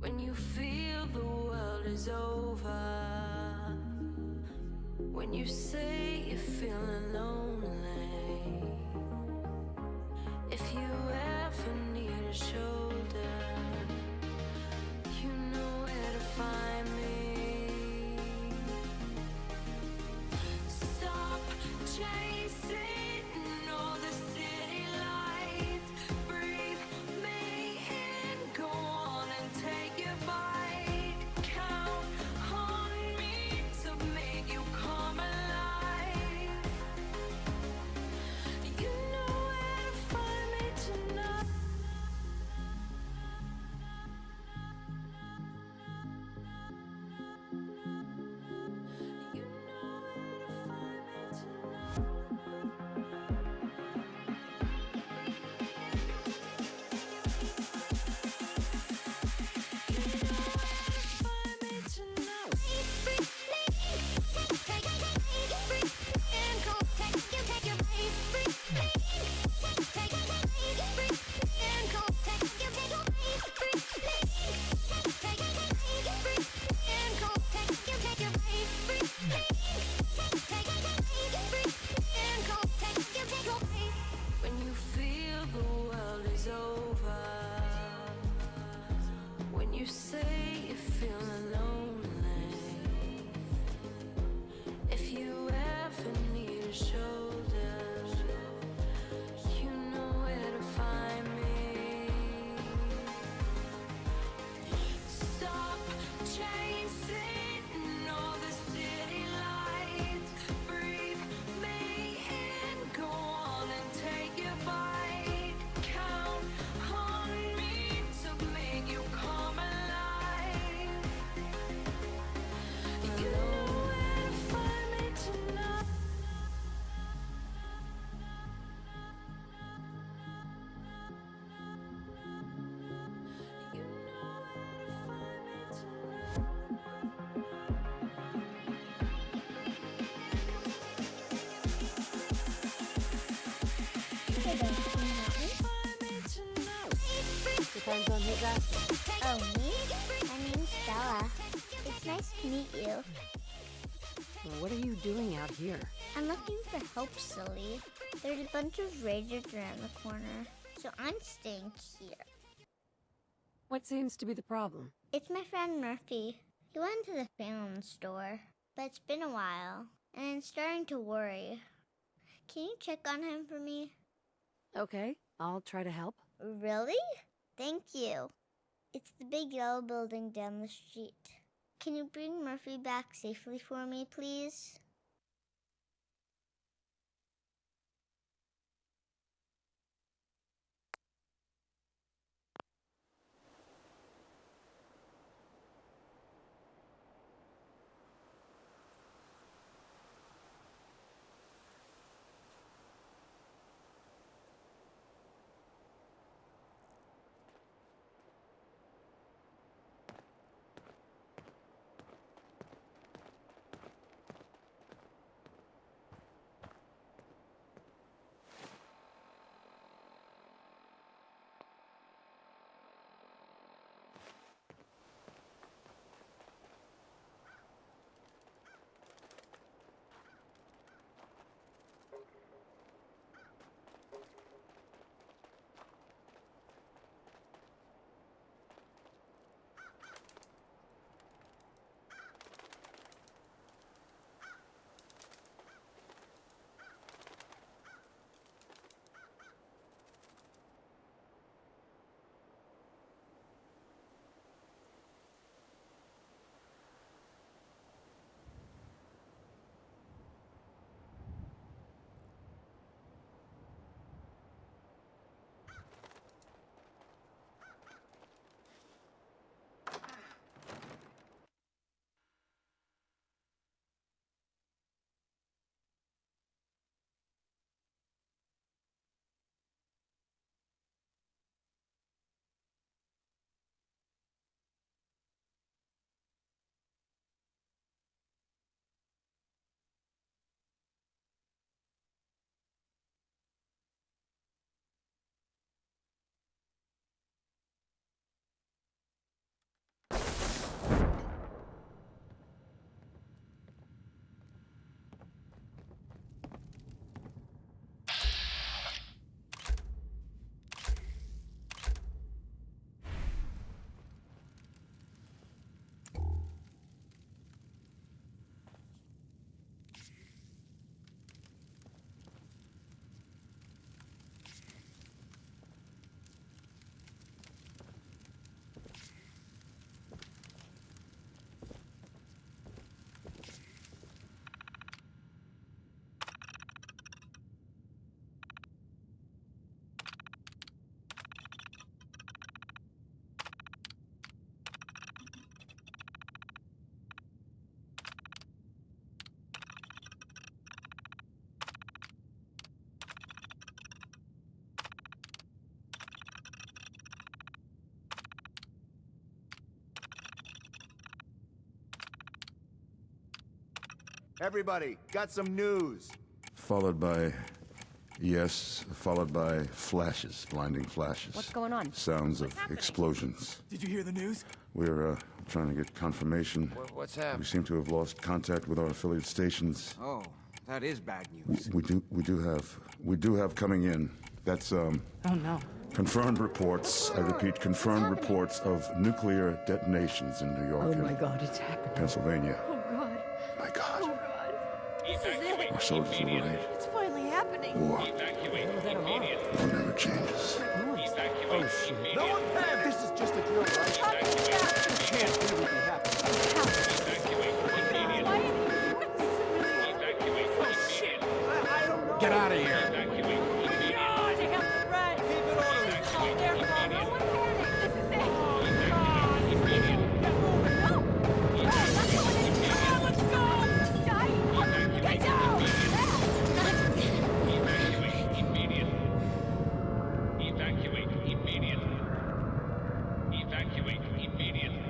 When you feel the world is over, when you say you're feeling lonely, if you ever need a shoulder, you know where to find me. Stop chasing all the city lights. Breathe me in, go on and take your bite. Count on me to make you come alive. You know where to find me tonight. You know where to find me tonight. When you feel the world is over, when you say you're feeling lonely, if you ever need a shoulder, you know where to find me. Stop chasing all the city lights. Breathe me in, go on and take your bite. Count on me to make you come alive. You know where to find me tonight. You know where to find me Depends on who's asking. Oh, me? My name's Stella. It's nice to meet you. Well, what are you doing out here? I'm looking for help, silly. There's a bunch of raiders around the corner, so I'm staying here. What seems to be the problem? It's my friend Murphy. He went to the Phantom store, but it's been a while, and I'm starting to worry. Can you check on him for me? Okay, I'll try to help. Really? Thank you. It's the big yellow building down the street. Can you bring Murphy back safely for me, please? Everybody, got some news. Followed by... Yes, followed by flashes, blinding flashes. What's going on? Sounds of explosions. Did you hear the news? We're, trying to get confirmation. What's We happening? seem to have lost contact with our affiliate stations. Oh, that is bad news. We do have coming in. That's, Oh no. confirmed reports, I repeat, confirmed reports of nuclear detonations in New York Oh and my god, it's happening. Pennsylvania. Oh god. My God. Oh god. This is it. Our soldiers will remain. It's finally happening. War What never changes. Oh shit. No one can! This is just a drill, right? This can't really be happening. I don't know. Get out of here! Evacuate immediately. Evacuate immediately.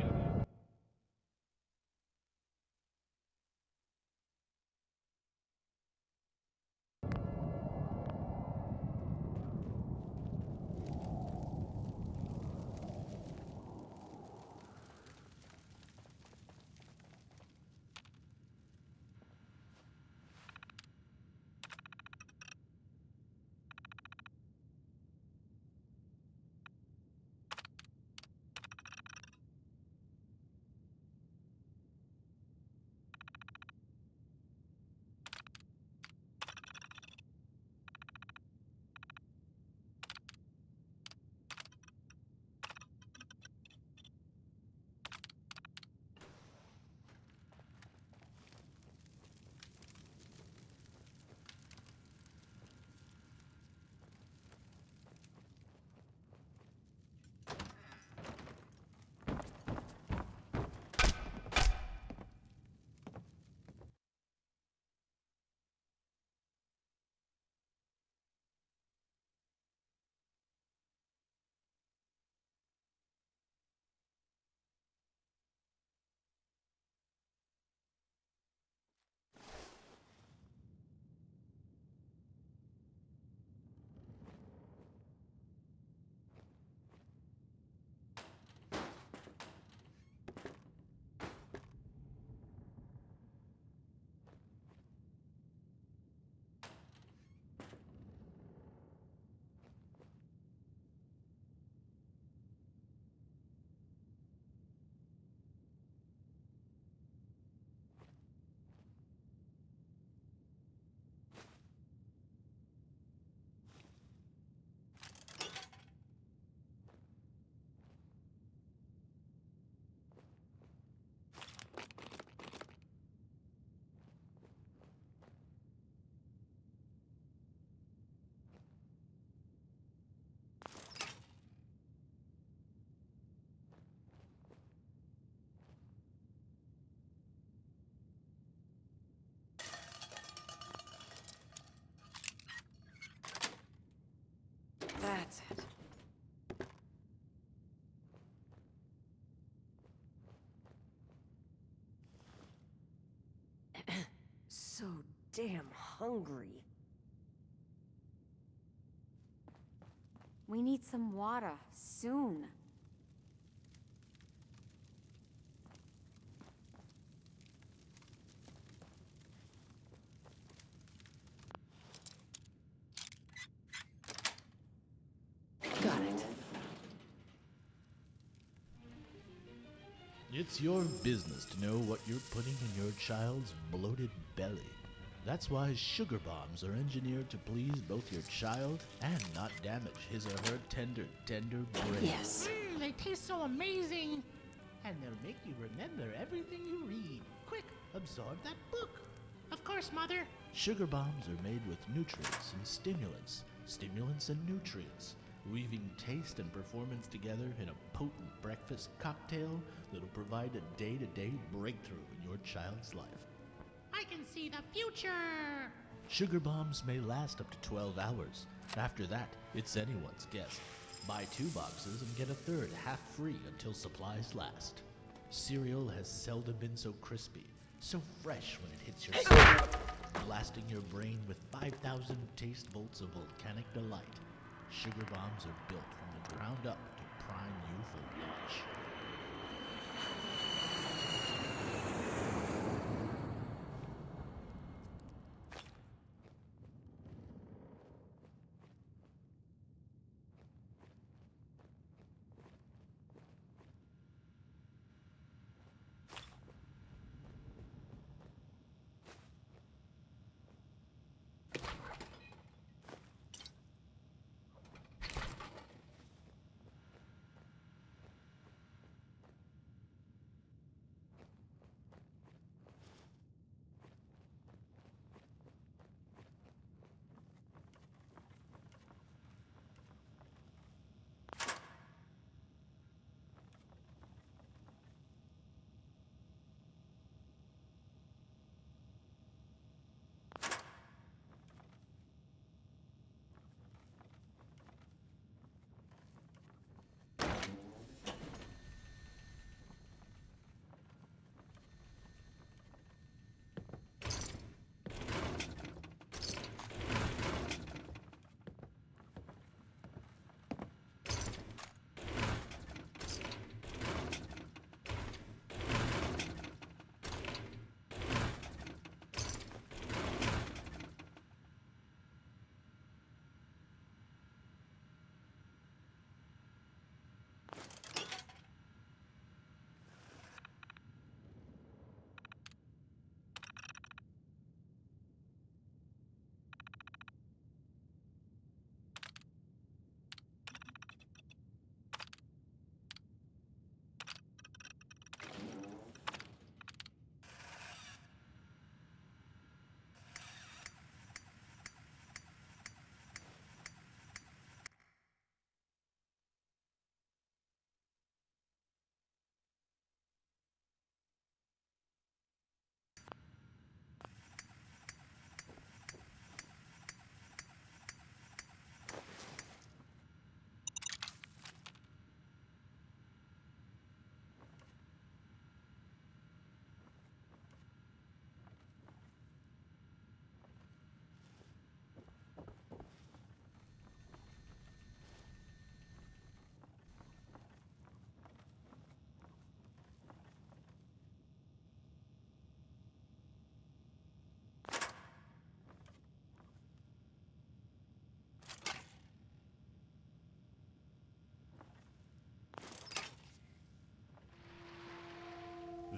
That's it. So damn hungry. We need some water soon. Got it. It's your business to know what you're putting in your child's bloated belly. That's why sugar bombs are engineered to please both your child and not damage his or her tender brain. Yes. They taste so amazing. And they'll make you remember everything you read. Quick, absorb that book. Of course, Mother. Sugar bombs are made with nutrients and stimulants and nutrients, weaving taste and performance together in a potent breakfast cocktail that'll provide a day-to-day breakthrough in your child's life. I can see the future. Sugar bombs may last up to 12 hours. After that, it's anyone's guess. Buy 2 boxes and get a third half free until supplies last. Cereal has seldom been so crispy, so fresh when it hits your skin, blasting your brain with 5,000 taste volts of volcanic delight. Sugar bombs are built from the ground up to prime you for launch.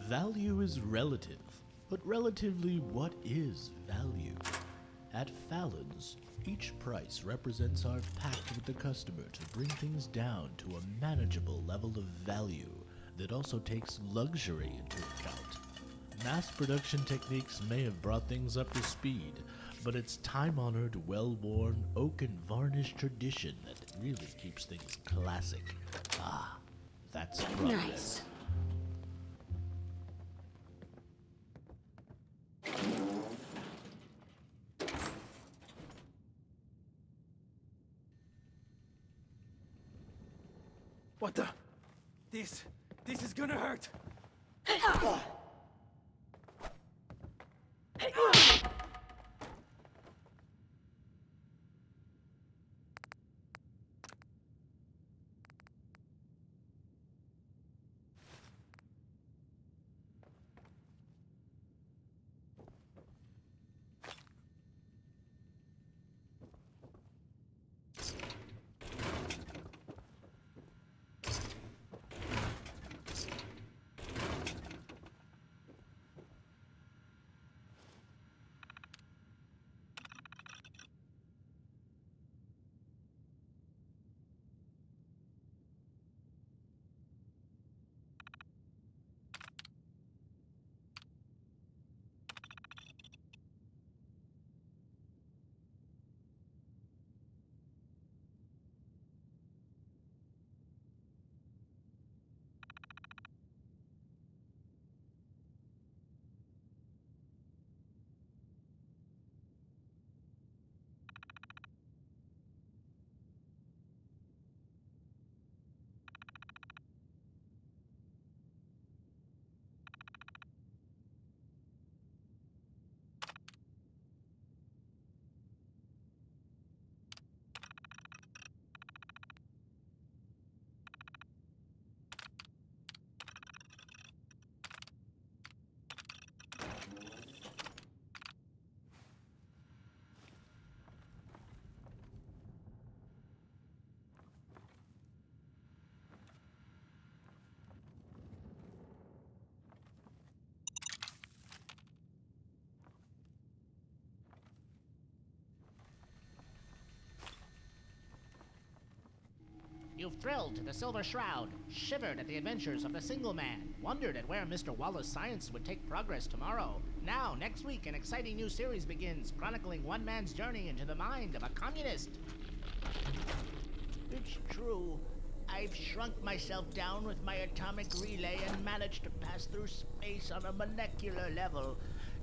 Value is relative, but relatively what is value? At Fallon's, each price represents our pact with the customer to bring things down to a manageable level of value that also takes luxury into account. Mass production techniques may have brought things up to speed, but it's time-honored, well-worn, oak and varnish tradition that really keeps things classic. Ah, that's progress. Nice. What the? This is gonna hurt. thrilled to the Silver Shroud, shivered at the adventures of the Single Man, wondered at where Mr. Wallace' science would take progress tomorrow. Now, next week, an exciting new series begins, chronicling one man's journey into the mind of a communist. It's true. I've shrunk myself down with my atomic relay and managed to pass through space on a molecular level.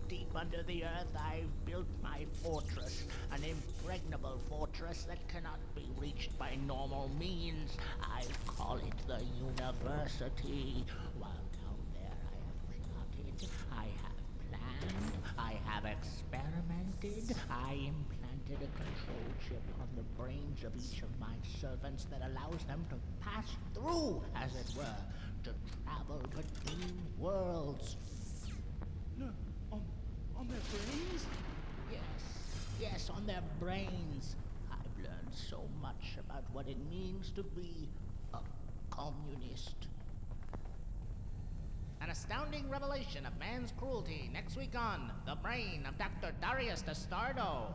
Deep under the earth, I've built my fortress, an impregnable fortress that cannot be reached by normal means. I call it the University. While down there I have plotted, I have planned, I have experimented, I implanted a control chip on the brains of each of my servants that allows them to pass through, as it were, to travel between worlds. No, on their brains? Yes, on their brains. I've learned so much about what it means to be a communist. An astounding revelation of man's cruelty next week on The Brain of Dr. Darius Destardo.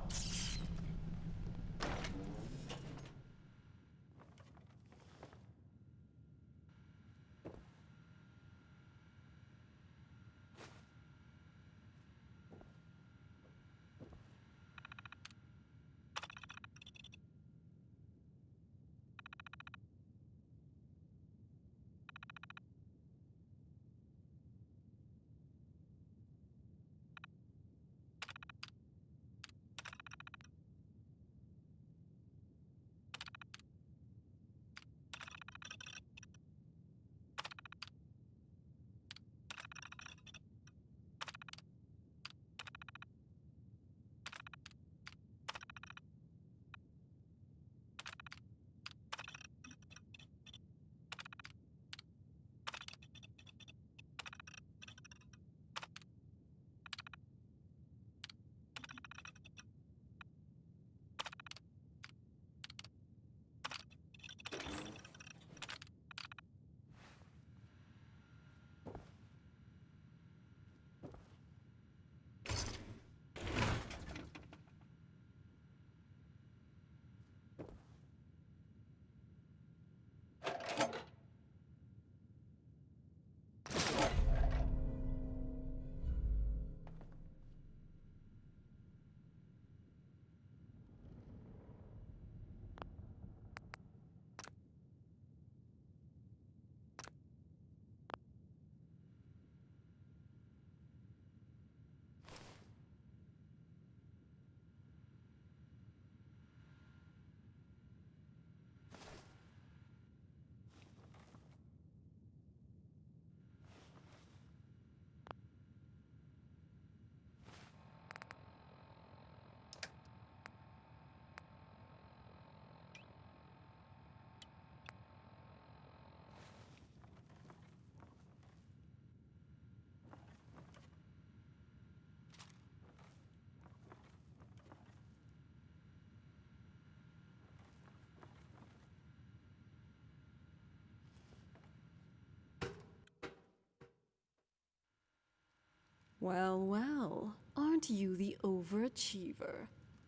Well, aren't you the overachiever?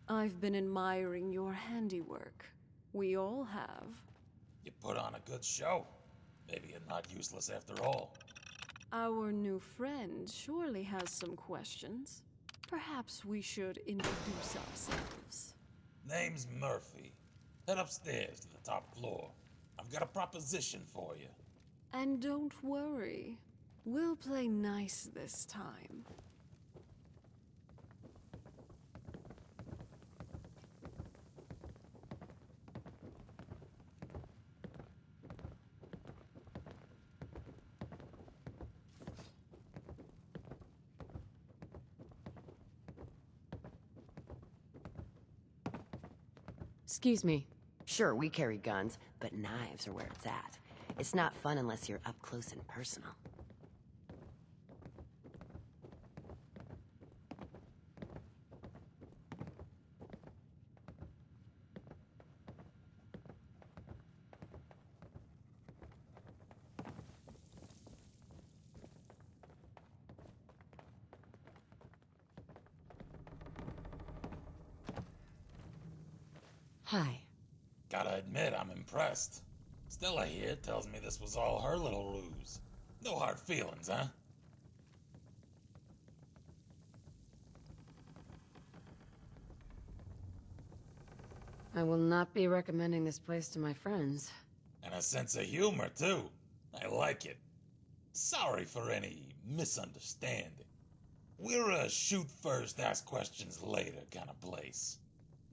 I've been admiring your handiwork. We all have. You put on a good show. Maybe you're not useless after all. Our new friend surely has some questions. Perhaps we should introduce ourselves. Name's Murphy. Head upstairs to the top floor. I've got a proposition for you. And don't worry, we'll play nice this time. Excuse me. Sure, we carry guns, but knives are where it's at. It's not fun unless you're up close and personal. Hi. Gotta admit, I'm impressed. Stella here tells me this was all her little ruse. No hard feelings, huh? I will not be recommending this place to my friends. And a sense of humor, too. I like it. Sorry for any misunderstanding. We're a shoot first, ask questions later kind of place.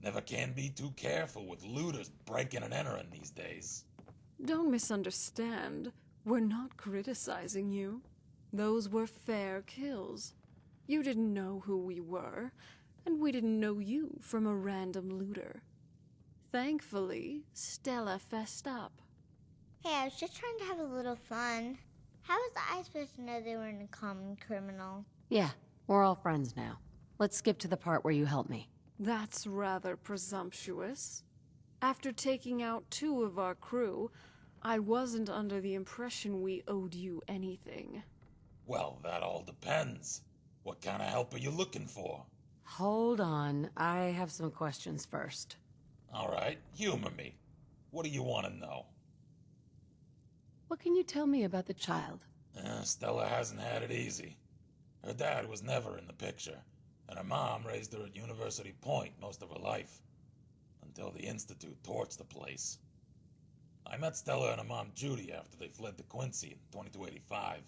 Never can be too careful with looters breaking and entering these days. Don't misunderstand. We're not criticizing you. Those were fair kills. You didn't know who we were, and we didn't know you from a random looter. Thankfully, Stella fessed up. Hey, I was just trying to have a little fun. How was I supposed to know they weren't a common criminal? Yeah, we're all friends now. Let's skip to the part where you help me. That's rather presumptuous. After taking out 2 of our crew, I wasn't under the impression we owed you anything. Well, that all depends. What kind of help are you looking for? Hold on, I have some questions first. All right, humor me. What do you want to know? What can you tell me about the child? Stella hasn't had it easy. Her dad was never in the picture, and her mom raised her at University Point most of her life, until the Institute torched the place. I met Stella and her mom Judy after they fled to Quincy in 2285,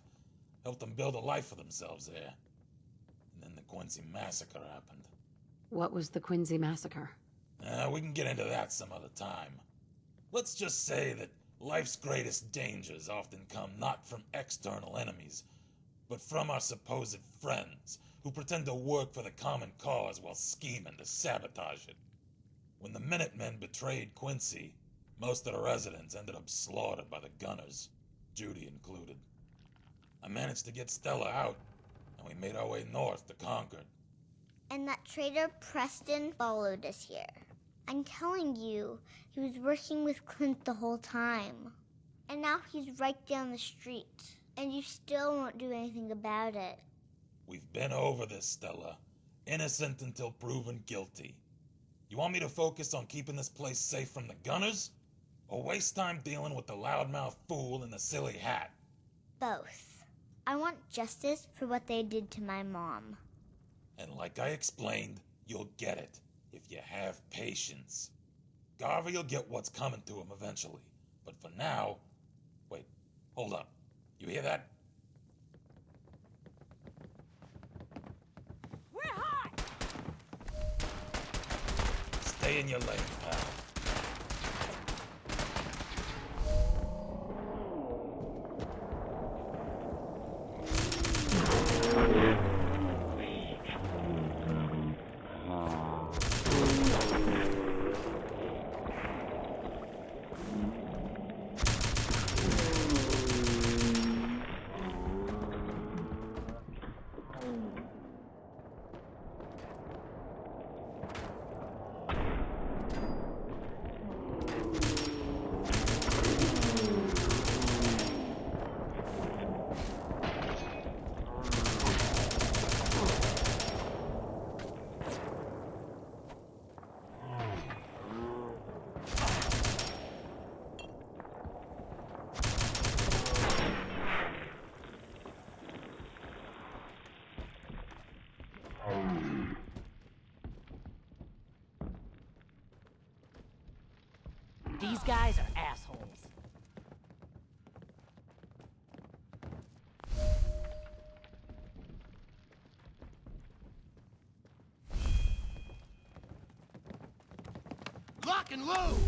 helped them build a life for themselves there. And then the Quincy massacre happened. What was the Quincy massacre? We can get into that some other time. Let's just say that life's greatest dangers often come not from external enemies, but from our supposed friends, who pretend to work for the common cause while scheming to sabotage it. When the Minutemen betrayed Quincy, most of the residents ended up slaughtered by the gunners, Judy included. I managed to get Stella out, and we made our way north to Concord. And that traitor Preston followed us here. I'm telling you, he was working with Clint the whole time. And now he's right down the street. And you still won't do anything about it. We've been over this, Stella. Innocent until proven guilty. You want me to focus on keeping this place safe from the gunners? Or waste time dealing with the loudmouth fool in the silly hat? Both. I want justice for what they did to my mom. And like I explained, you'll get it, if you have patience. Garvey will get what's coming to him eventually. But for now... Wait, hold up. You hear that? We're hot! Stay in your lane, pal. These guys are assholes. Lock and load!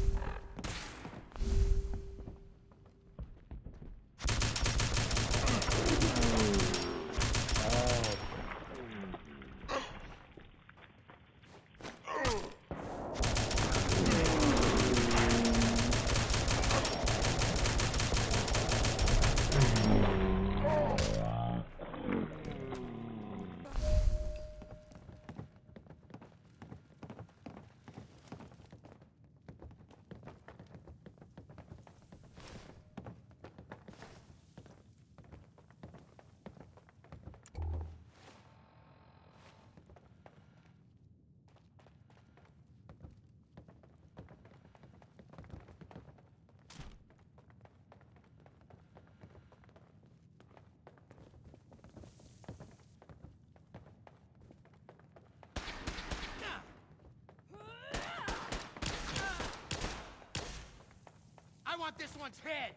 one's head!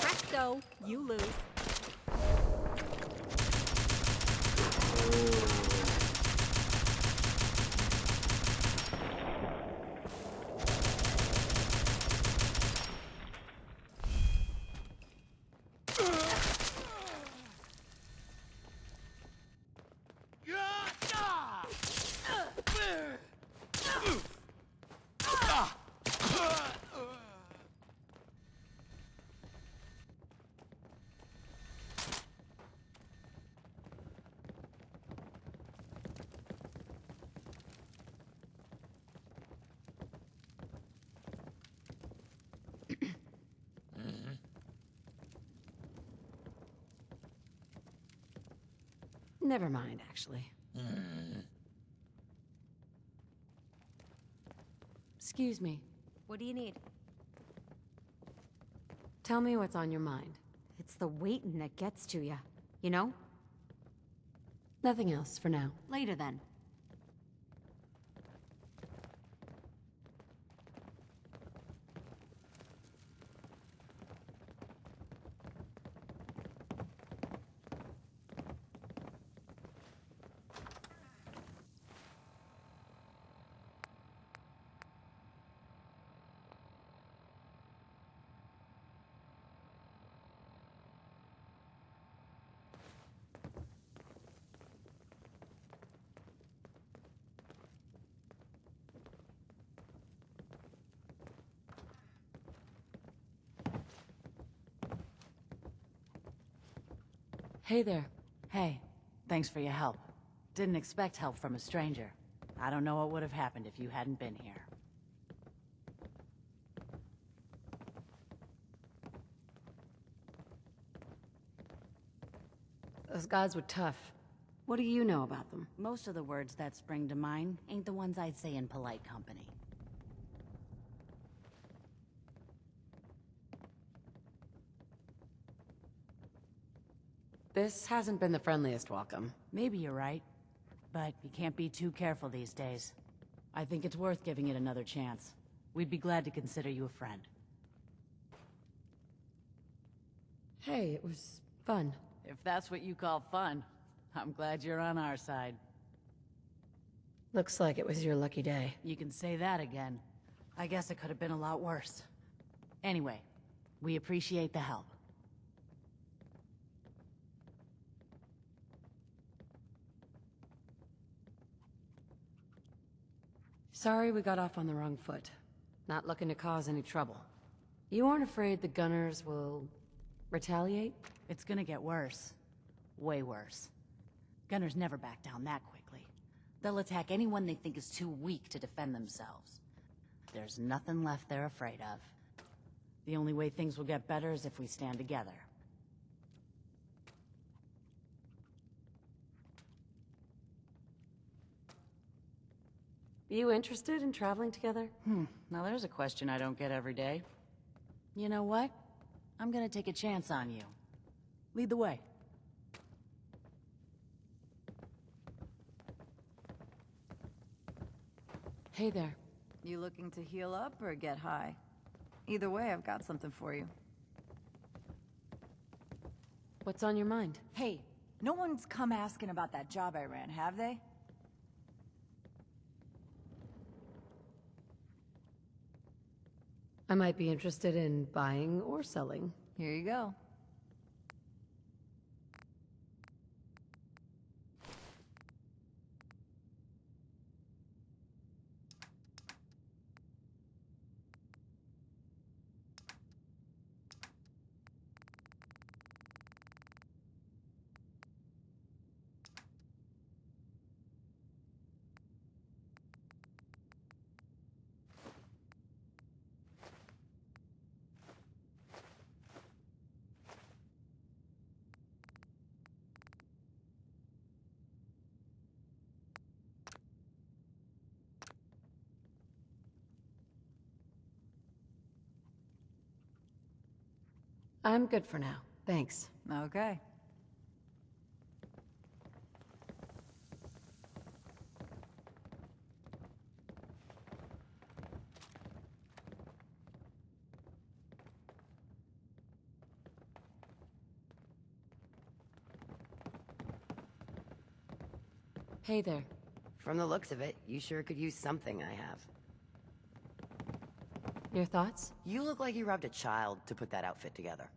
Presto, you lose. Never mind, actually. Excuse me. What do you need? Tell me what's on your mind. It's the waiting that gets to you. You know? Nothing else for now. Later then. Hey there. Hey, thanks for your help. Didn't expect help from a stranger. I don't know what would have happened if you hadn't been here. Those gods were tough. What do you know about them? Most of the words that spring to mind ain't the ones I'd say in polite company. This hasn't been the friendliest welcome. Maybe you're right, but you can't be too careful these days. I think it's worth giving it another chance. We'd be glad to consider you a friend. Hey, it was fun. If that's what you call fun, I'm glad you're on our side. Looks like it was your lucky day. You can say that again. I guess it could have been a lot worse. Anyway, we appreciate the help. Sorry we got off on the wrong foot. Not looking to cause any trouble. You aren't afraid the Gunners will retaliate? It's gonna get worse. Way worse. Gunners never back down that quickly. They'll attack anyone they think is too weak to defend themselves. There's nothing left they're afraid of. The only way things will get better is if we stand together. You interested in traveling together? Now there's a question I don't get every day. You know what? I'm gonna take a chance on you. Lead the way. Hey there. You looking to heal up or get high? Either way, I've got something for you. What's on your mind? Hey, no one's come asking about that job I ran, have they? I might be interested in buying or selling. Here you go. I'm good for now. Thanks. Okay. Hey there. From the looks of it, you sure could use something I have. Your thoughts? You look like you robbed a child to put that outfit together.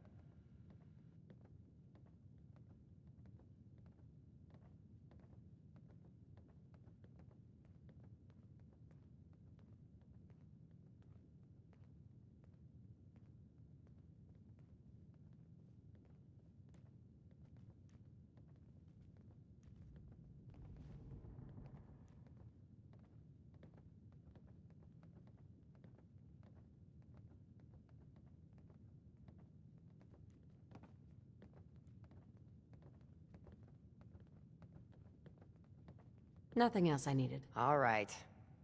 Nothing else I needed. All right,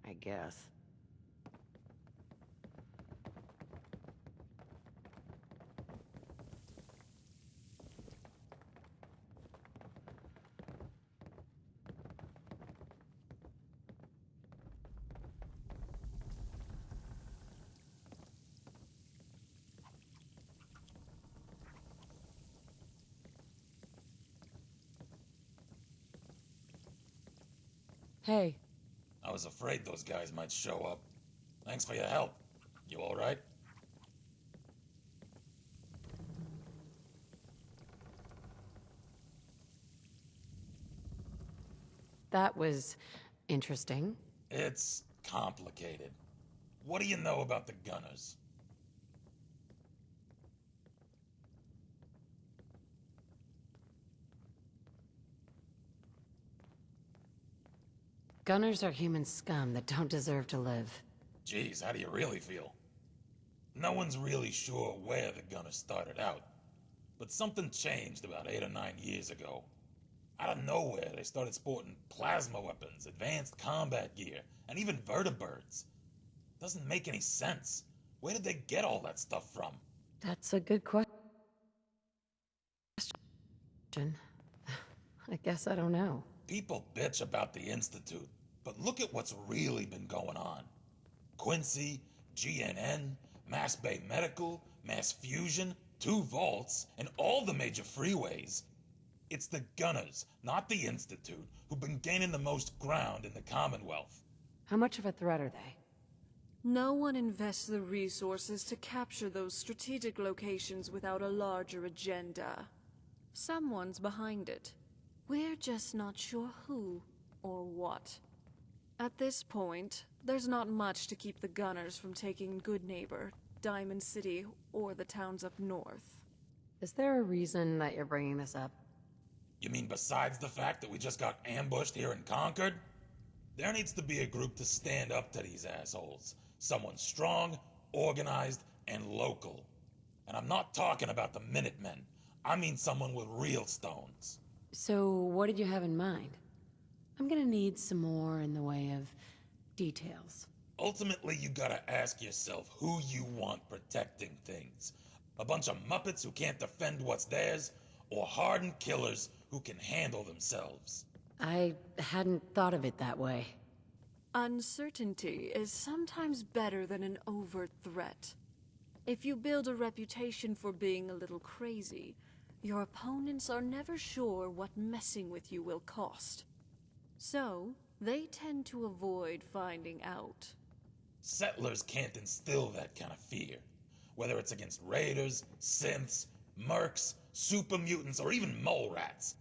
I guess. Hey. I was afraid those guys might show up. Thanks for your help. You all right? That was interesting. It's complicated. What do you know about the Gunners? Gunners are human scum that don't deserve to live. Geez, how do you really feel? No one's really sure where the Gunners started out, but something changed about 8 or 9 years ago. Out of nowhere, they started sporting plasma weapons, advanced combat gear, and even vertibirds. Doesn't make any sense. Where did they get all that stuff from? That's a good question. I guess I don't know. People bitch about the Institute, but look at what's really been going on. Quincy, GNN, Mass Bay Medical, Mass Fusion, 2 vaults, and all the major freeways. It's the Gunners, not the Institute, who've been gaining the most ground in the Commonwealth. How much of a threat are they? No one invests the resources to capture those strategic locations without a larger agenda. Someone's behind it. We're just not sure who or what. At this point, there's not much to keep the Gunners from taking Good Neighbor, Diamond City, or the towns up north. Is there a reason that you're bringing this up? You mean besides the fact that we just got ambushed here in Concord? There needs to be a group to stand up to these assholes. Someone strong, organized, and local. And I'm not talking about the Minutemen. I mean someone with real stones. So, what did you have in mind? I'm gonna need some more in the way of details. Ultimately, you gotta ask yourself who you want protecting things. A bunch of Muppets who can't defend what's theirs, or hardened killers who can handle themselves. I hadn't thought of it that way. Uncertainty is sometimes better than an overt threat. If you build a reputation for being a little crazy, your opponents are never sure what messing with you will cost. So, they tend to avoid finding out. Settlers can't instill that kind of fear. Whether it's against raiders, synths, mercs, super mutants, or even mole rats.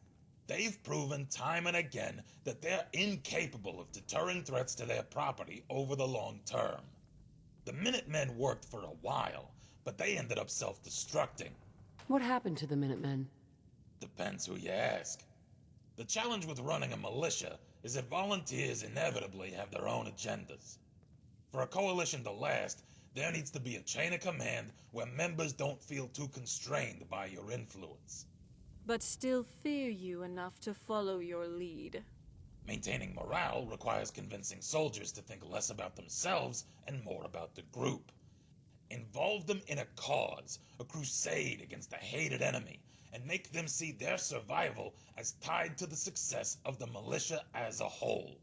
They've proven time and again that they're incapable of deterring threats to their property over the long term. The Minutemen worked for a while, but they ended up self-destructing. What happened to the Minutemen? Depends who you ask. The challenge with running a militia is that volunteers inevitably have their own agendas. For a coalition to last, there needs to be a chain of command where members don't feel too constrained by your influence. But still fear you enough to follow your lead. Maintaining morale requires convincing soldiers to think less about themselves and more about the group. Involve them in a cause, a crusade against a hated enemy, and make them see their survival as tied to the success of the militia as a whole.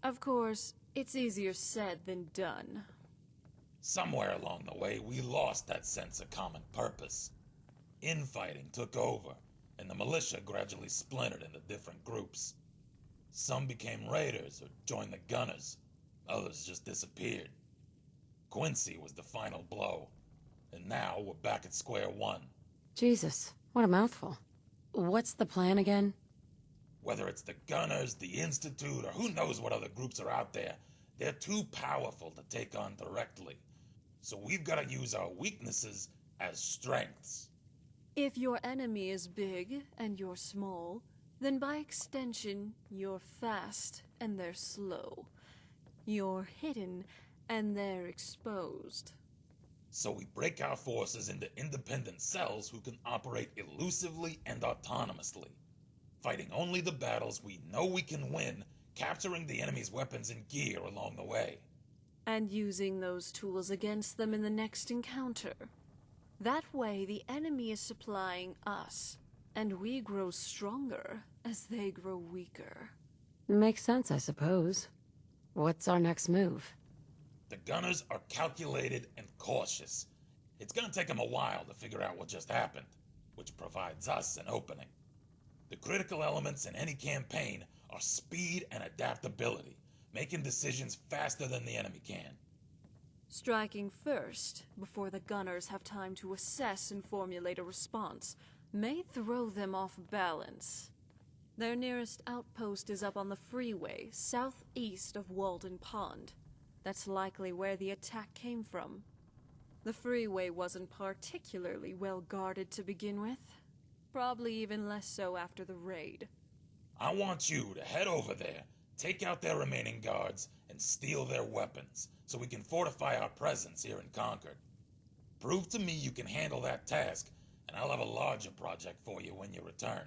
Of course, it's easier said than done. Somewhere along the way, we lost that sense of common purpose. Infighting took over, and the militia gradually splintered into different groups. Some became raiders or joined the gunners. Others just disappeared. Quincy was the final blow, and now we're back at square one. Jesus, what a mouthful. What's the plan again? Whether it's the Gunners, the Institute, or who knows what other groups are out there, they're too powerful to take on directly. So we've got to use our weaknesses as strengths. If your enemy is big and you're small, then by extension, you're fast and they're slow. You're hidden and they're exposed. So we break our forces into independent cells who can operate elusively and autonomously, fighting only the battles we know we can win, capturing the enemy's weapons and gear along the way. And using those tools against them in the next encounter. That way, the enemy is supplying us, and we grow stronger as they grow weaker. Makes sense, I suppose. What's our next move? The Gunners are calculated and cautious. It's gonna take them a while to figure out what just happened, which provides us an opening. The critical elements in any campaign are speed and adaptability, making decisions faster than the enemy can. Striking first, before the gunners have time to assess and formulate a response, may throw them off balance. Their nearest outpost is up on the freeway, southeast of Walden Pond. That's likely where the attack came from. The freeway wasn't particularly well guarded to begin with. Probably even less so after the raid. I want you to head over there, take out their remaining guards, and steal their weapons, so we can fortify our presence here in Concord. Prove to me you can handle that task, and I'll have a larger project for you when you return.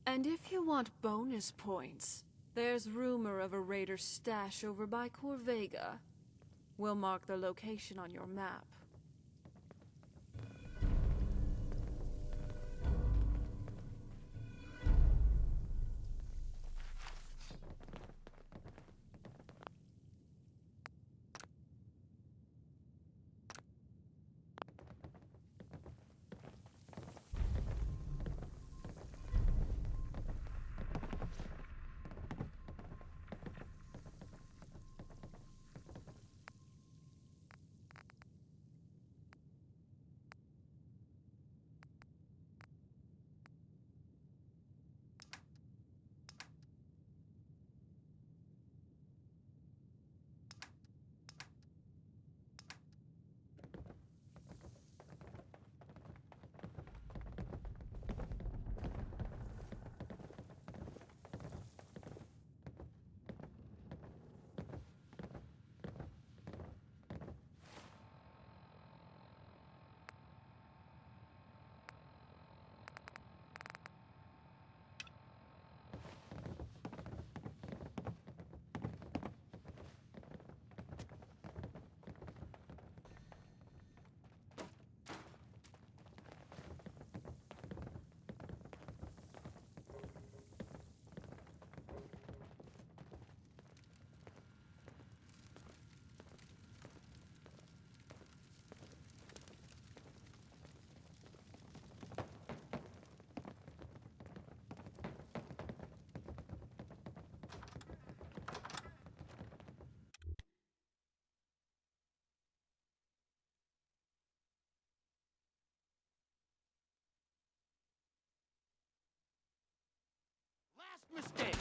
And if you want bonus points, there's rumor of a raider stash over by Corvega. We'll mark the location on your map. Mistake.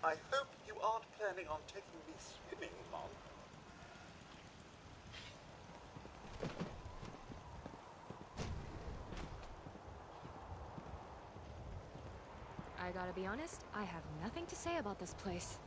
I hope you aren't planning on taking me swimming, Mom. I gotta be honest, I have nothing to say about this place.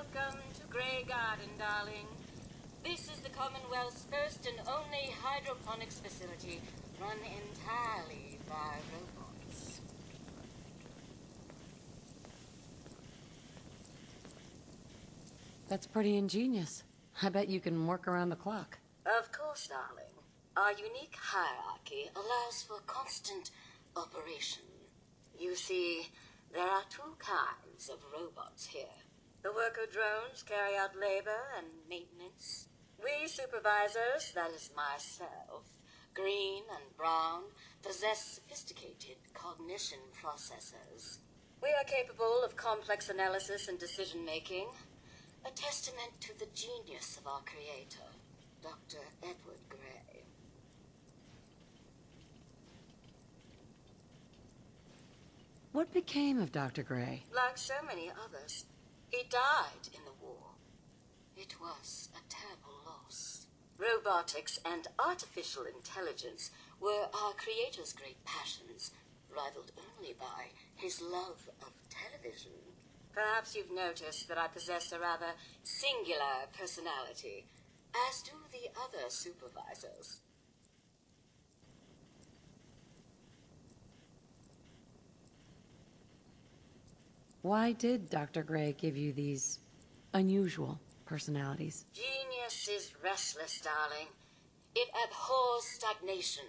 Welcome to Grey Garden, darling. This is the Commonwealth's first and only hydroponics facility run entirely by robots. That's pretty ingenious. I bet you can work around the clock. Of course, darling. Our unique hierarchy allows for constant operation. You see, there are two kinds of robots here. The worker drones carry out labor and maintenance. We supervisors, that is myself, green and brown, possess sophisticated cognition processors. We are capable of complex analysis and decision-making, a testament to the genius of our creator, Dr. Edward Gray. What became of Dr. Gray? Like so many others, he died in the war. It was a terrible loss. Robotics and artificial intelligence were our creator's great passions, rivaled only by his love of television. Perhaps you've noticed that I possess a rather singular personality, as do the other supervisors. Why did Dr. Gray give you these unusual personalities? Genius is restless, darling. It abhors stagnation.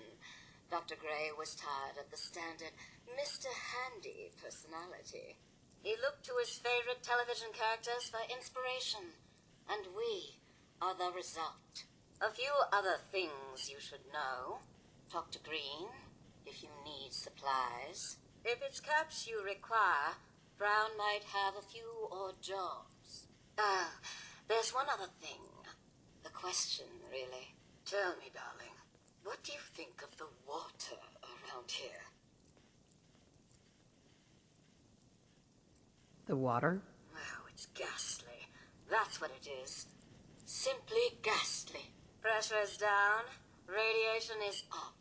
Dr. Gray was tired of the standard Mr. Handy personality. He looked to his favorite television characters for inspiration, and we are the result. A few other things you should know. Talk to Green if you need supplies. If it's caps you require, Brown might have a few odd jobs. There's one other thing. A question, really. Tell me, darling, what do you think of the water around here? The water? Oh, it's ghastly. That's what it is. Simply ghastly. Pressure is down, radiation is up.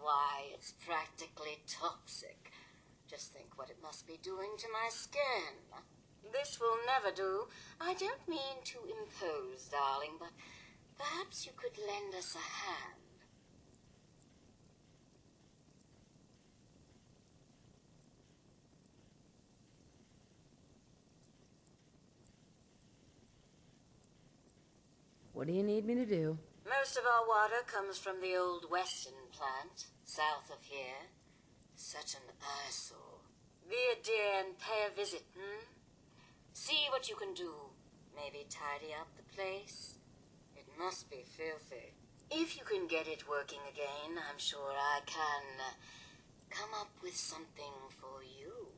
Why, it's practically toxic. Just think what it must be doing to my skin. This will never do. I don't mean to impose, darling, but perhaps you could lend us a hand. What do you need me to do? Most of our water comes from the old Western plant, south of here. Such an eyesore. Be a dear and pay a visit, See what you can do. Maybe tidy up the place. It must be filthy. If you can get it working again, I'm sure I can come up with something for you.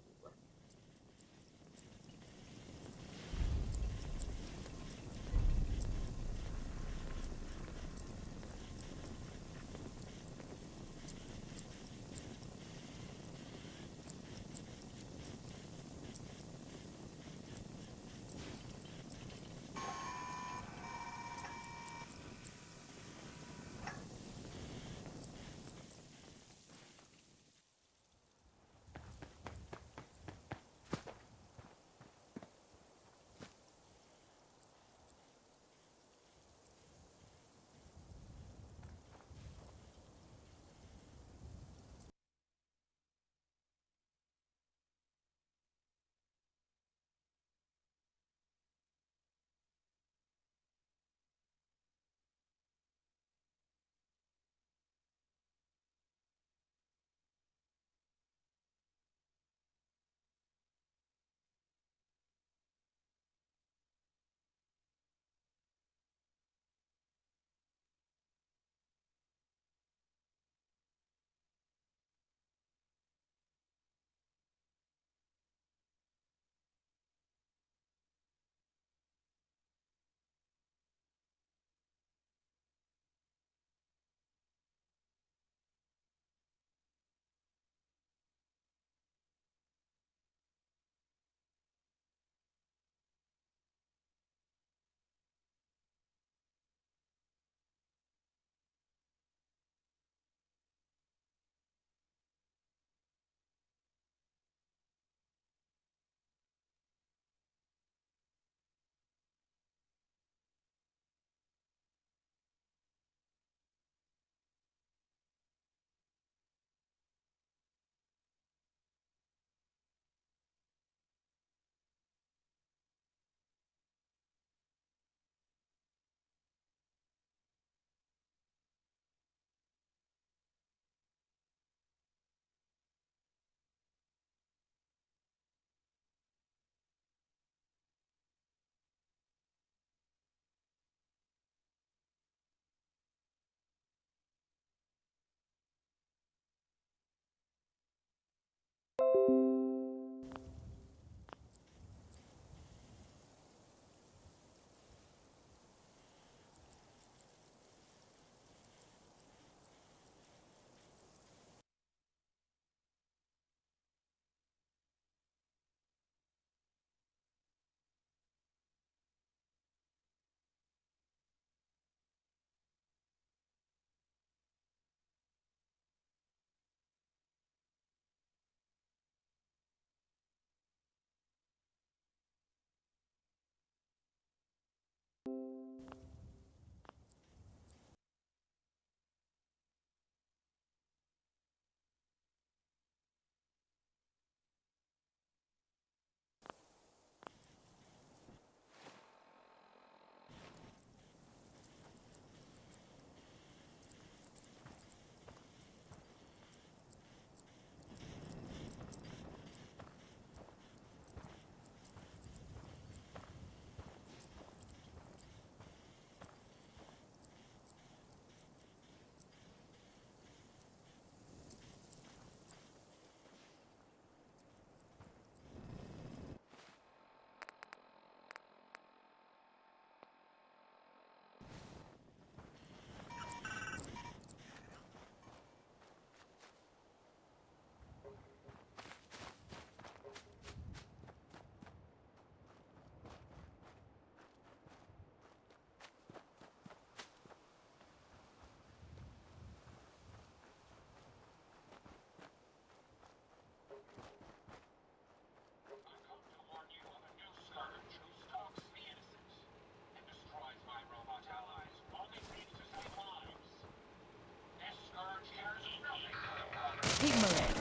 Keep moving.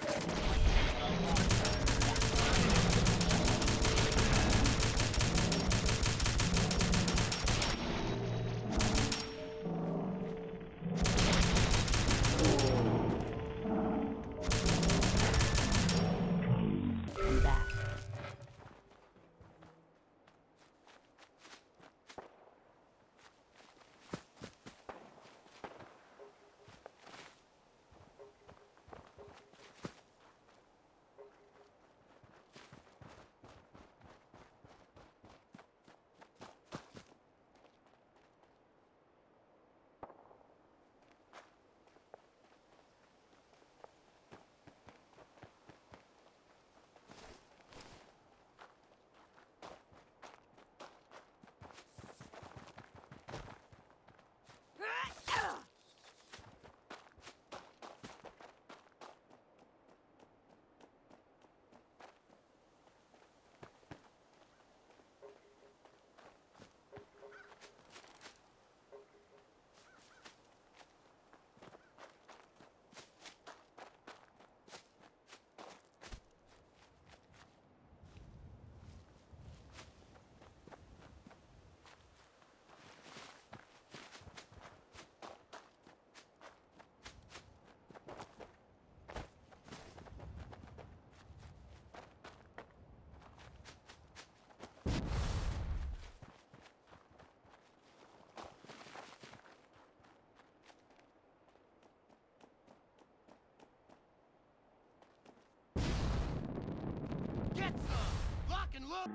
Get some! Lock and load!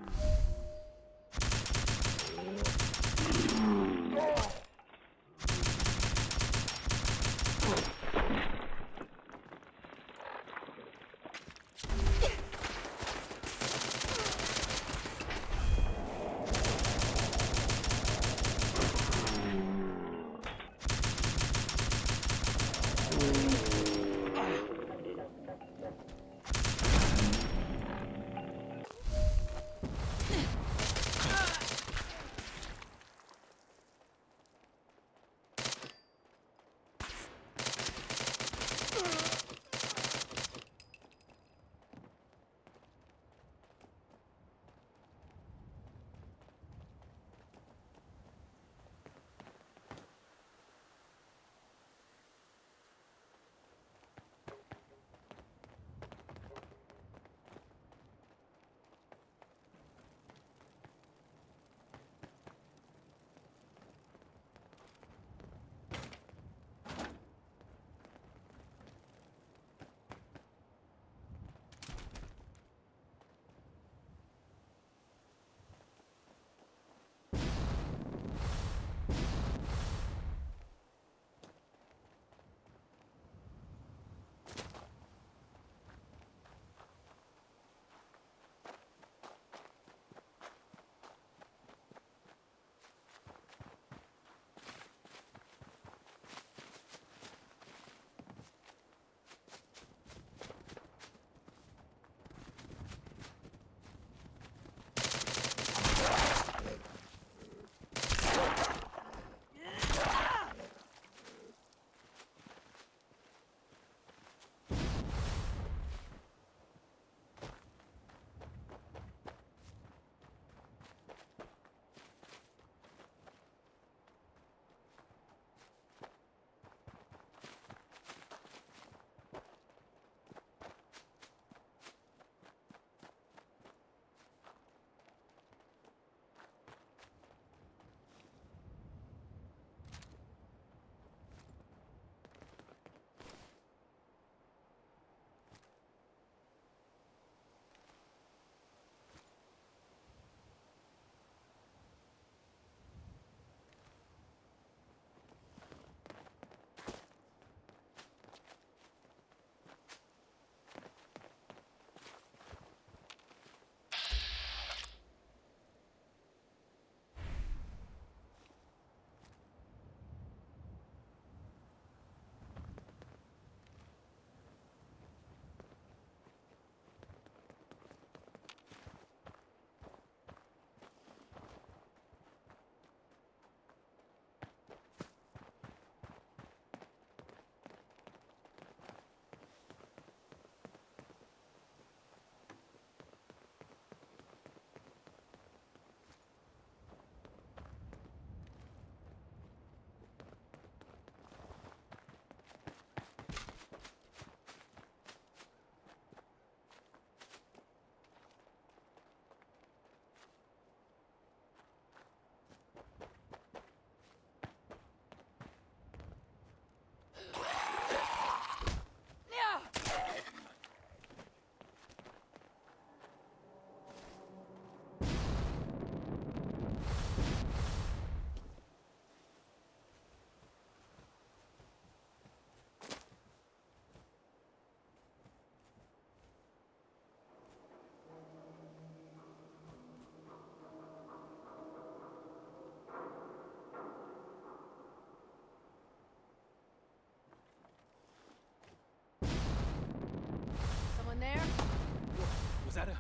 that a...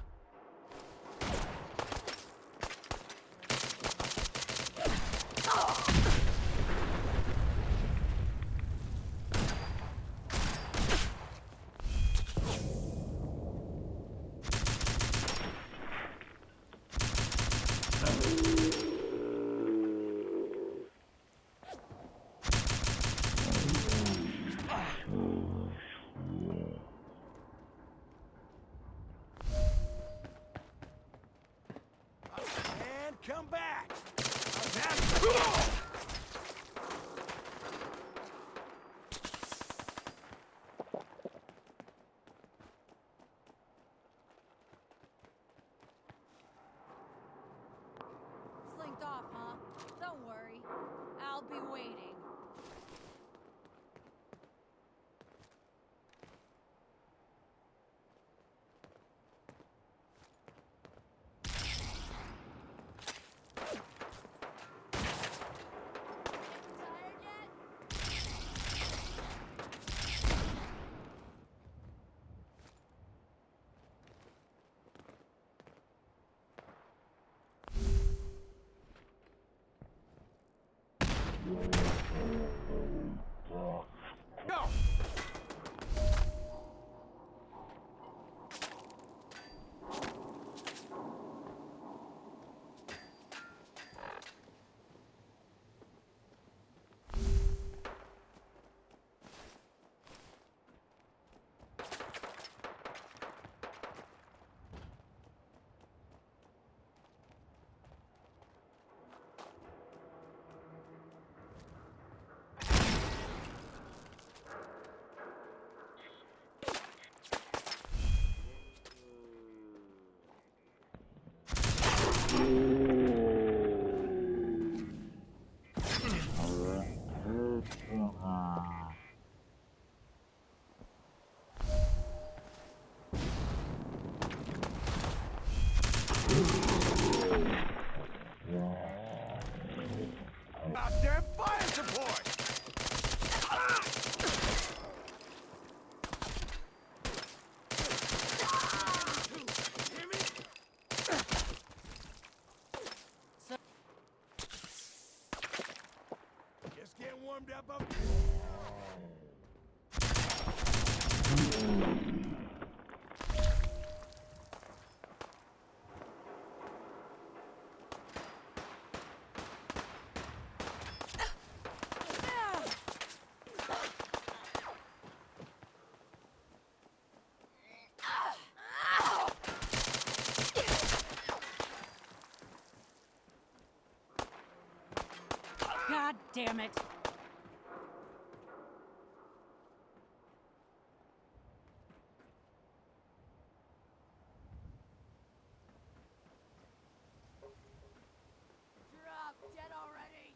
And come back! Slinked off, huh? Don't worry. I'll be waiting. Go! Goddamn fire support! Just getting warmed up up. God damn it! Drop dead already!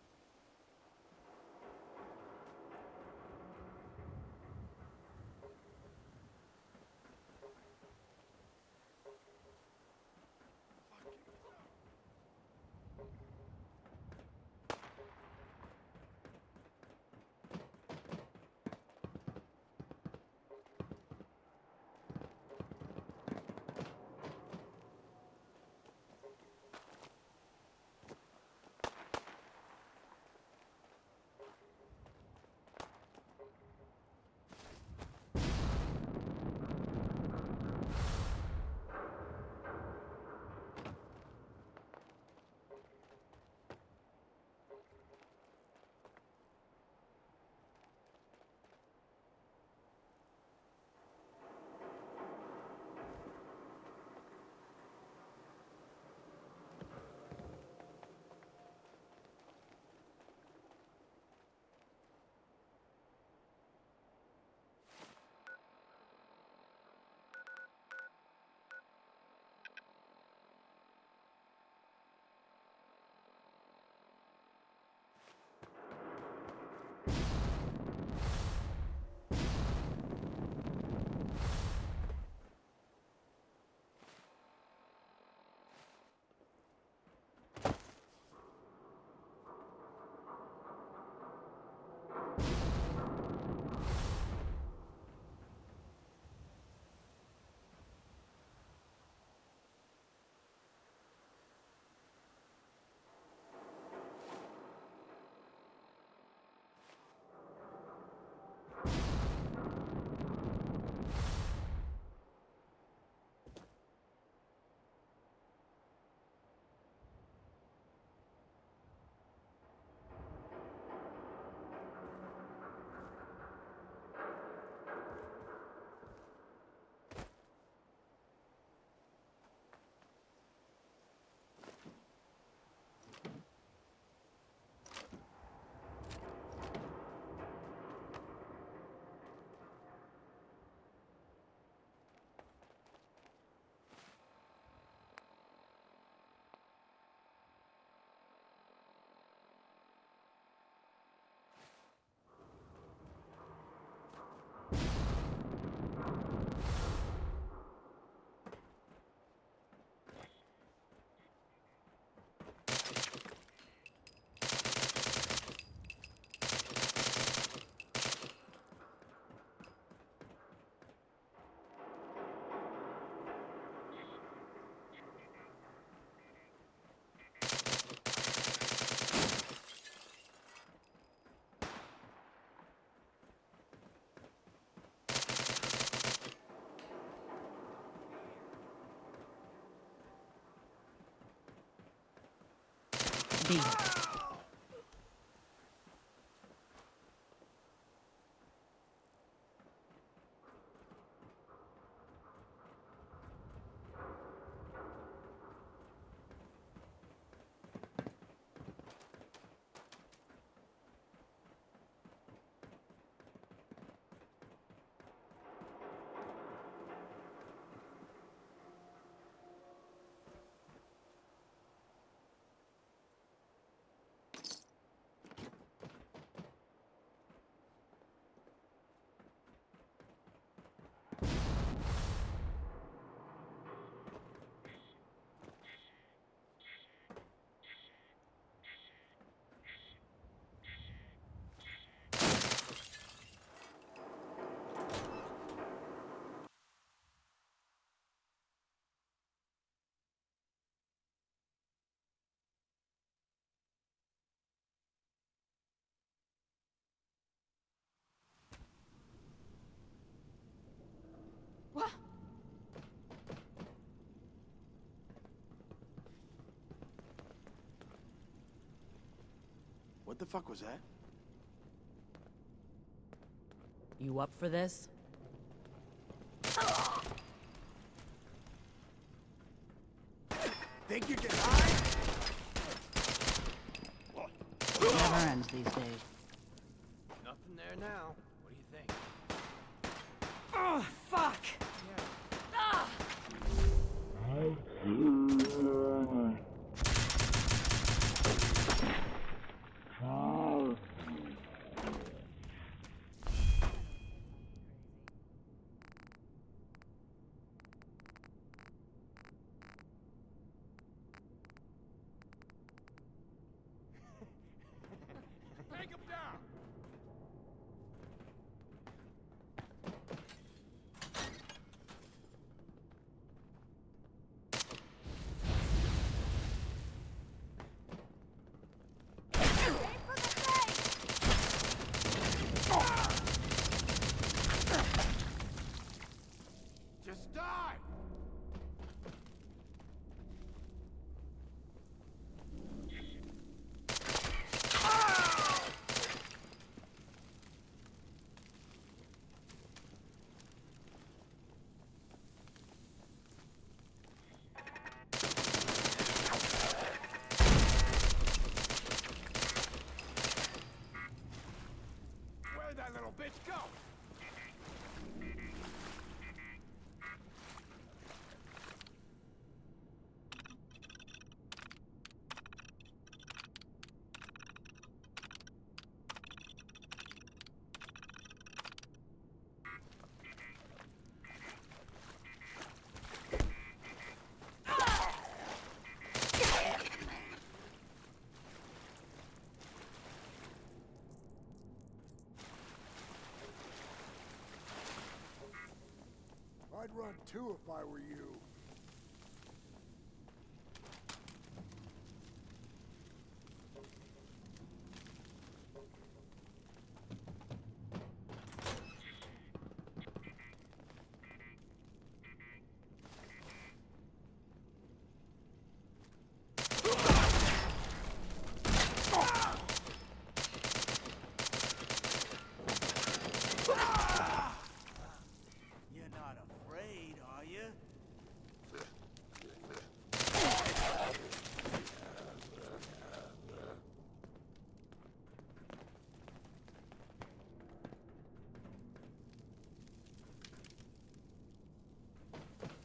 What the fuck was that? You up for this? Think you can hide? Never ends these days. Nothing there now. What do you think? Oh, fuck! Ah! Take him down! Just die! Where'd that little bitch go? I'd run too if I were you. You're not afraid, are you?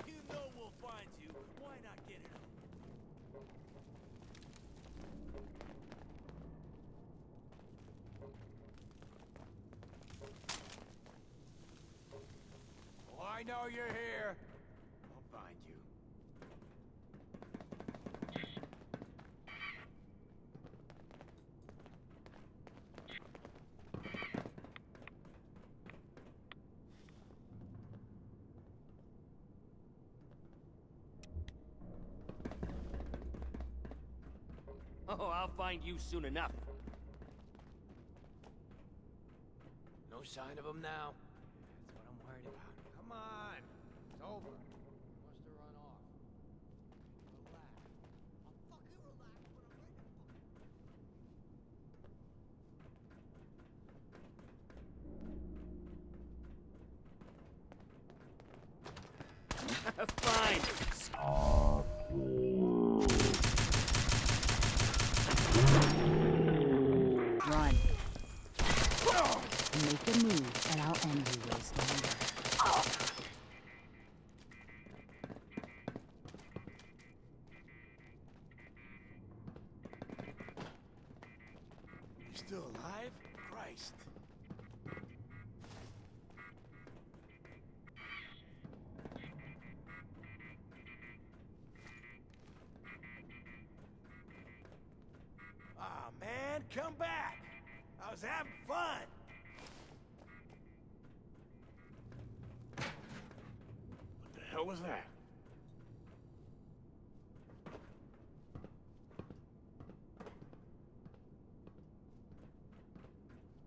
You know we'll find you. Why not get it over? Well, I know you're here. I'll find you. Oh, I'll find you soon enough. No sign of him now. That's what I'm worried about. Come on. It's over. He must have run off. Relax. I'll fucking relax when I'm ready Fine. Run. Make a move, and I'll end you waste longer. You still alive? Christ. Ah, man, come back. I was having fun. What the hell was that?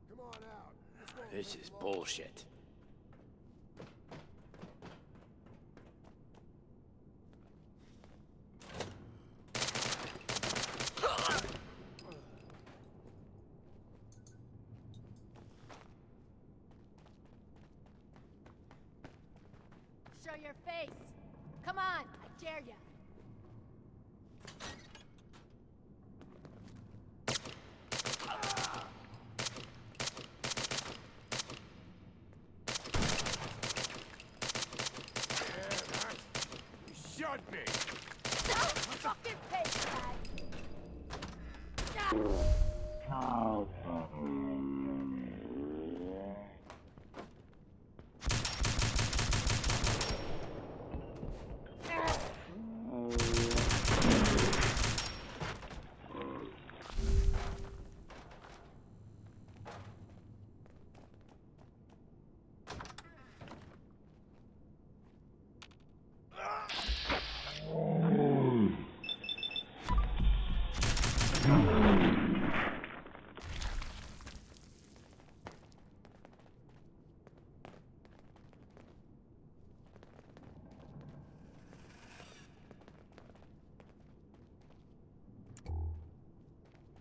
Come on out. This is bullshit. show your face. Come on, I dare ya. Should be. Fucking face, lad.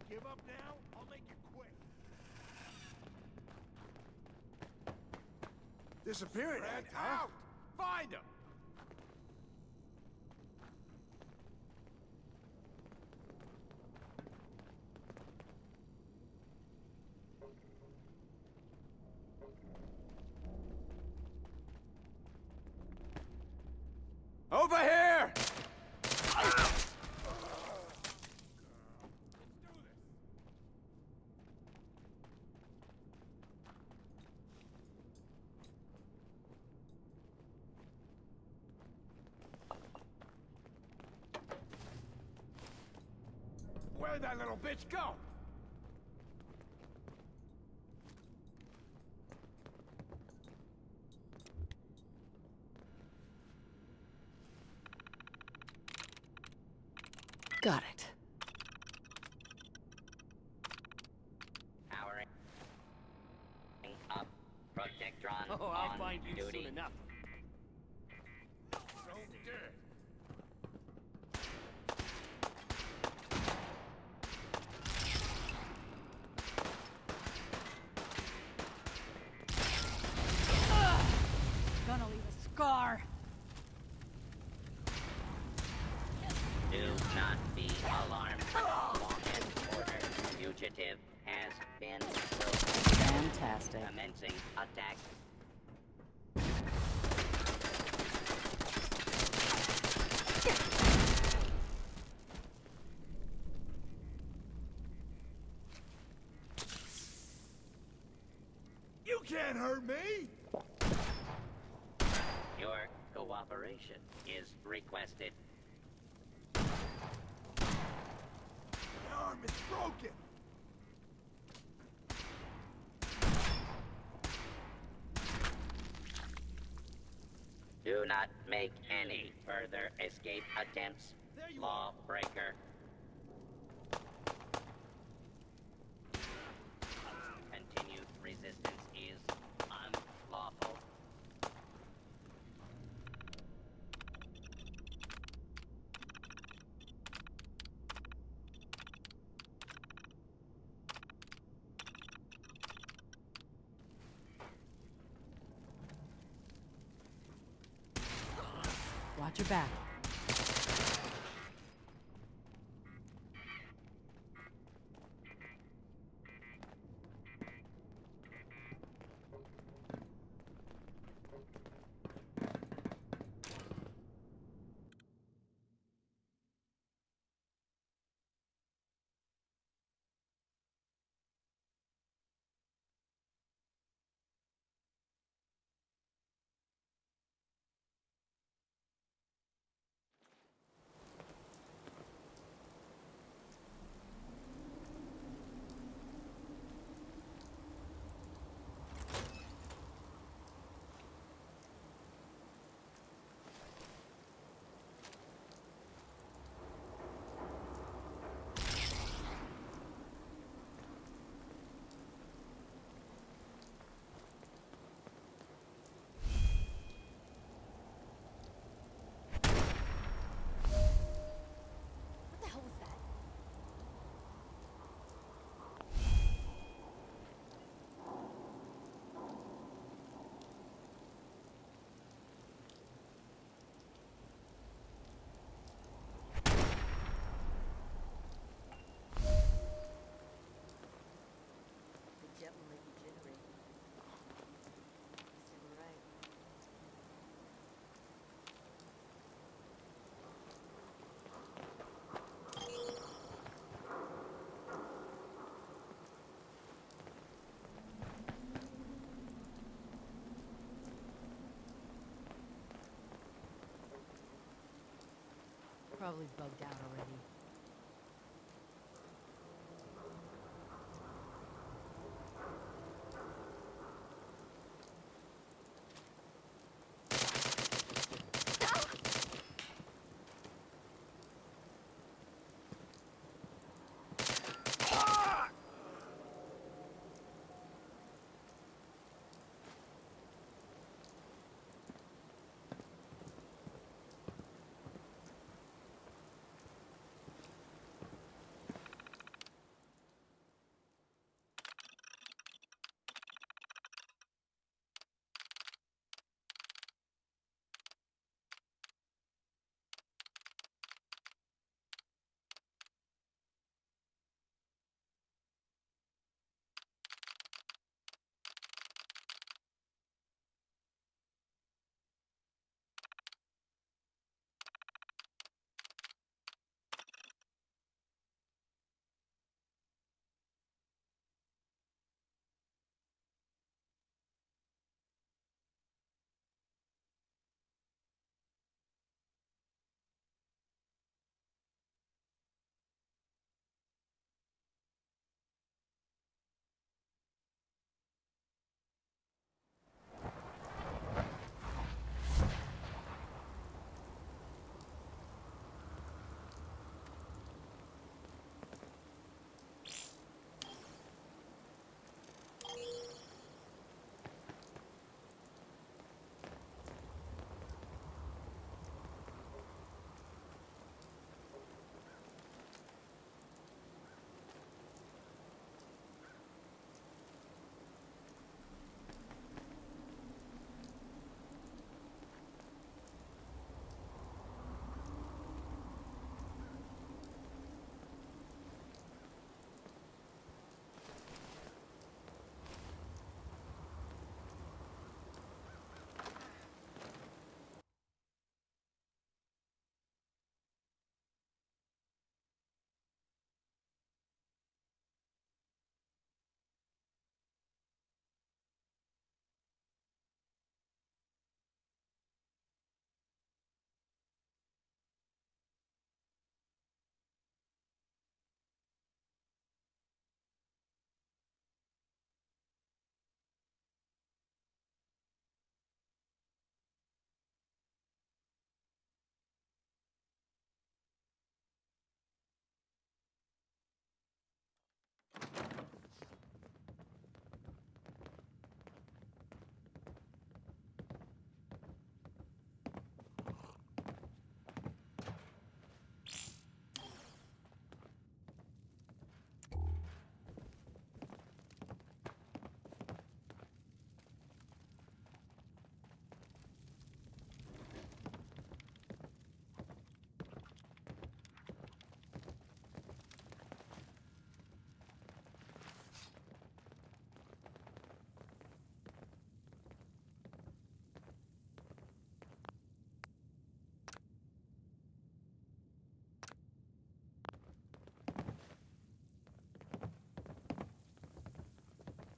Give up now? I'll make it quick. Disappearing act, huh? Out! Find him! Over here! Where'd that little bitch go? Got it. Powering up. Protectron Oh, I'll on find you duty. soon enough. So dead. Gonna leave a scar. Do not be alarmed. Law and order. Fugitive has been broken. Fantastic. Commencing attack. You can't hurt me! Your cooperation is requested. My arm is broken! Do not make any further escape attempts. Lawbreaker. Continued resistance is unlawful. Watch your back. probably bugged out already.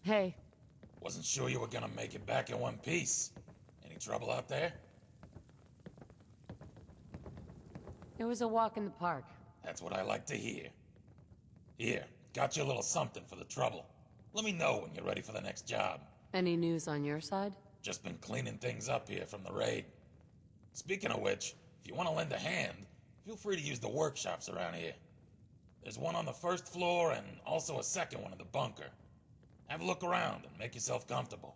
Hey. Wasn't sure you were gonna make it back in one piece. Any trouble out there? It was a walk in the park. That's what I like to hear. Here, got you a little something for the trouble. Let me know when you're ready for the next job. Any news on your side? Just been cleaning things up here from the raid. Speaking of which, if you want to lend a hand, feel free to use the workshops around here. There's one on the first floor and also a second one in the bunker. Have a look around and make yourself comfortable.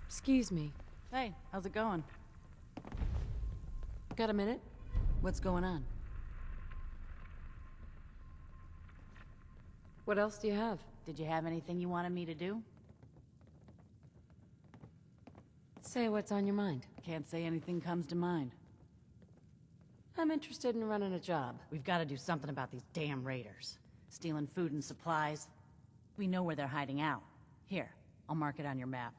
Excuse me. Hey, how's it going? Got a minute? What's going on? What else do you have? Did you have anything you wanted me to do? Say what's on your mind. Can't say anything comes to mind. I'm interested in running a job. We've got to do something about these damn raiders. Stealing food and supplies. We know where they're hiding out. Here, I'll mark it on your map.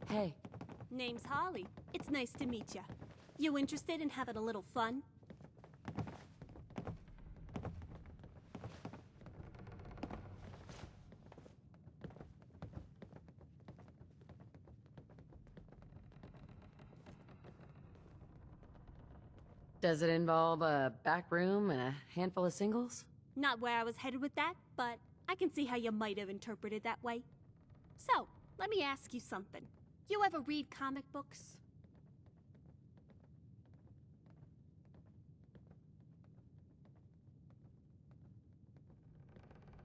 Hey. Name's Holly. It's nice to meet ya. You interested in having a little fun? Does it involve a back room and a handful of singles? Not where I was headed with that, but I can see how you might have interpreted that way. So, let me ask you something. You ever read comic books?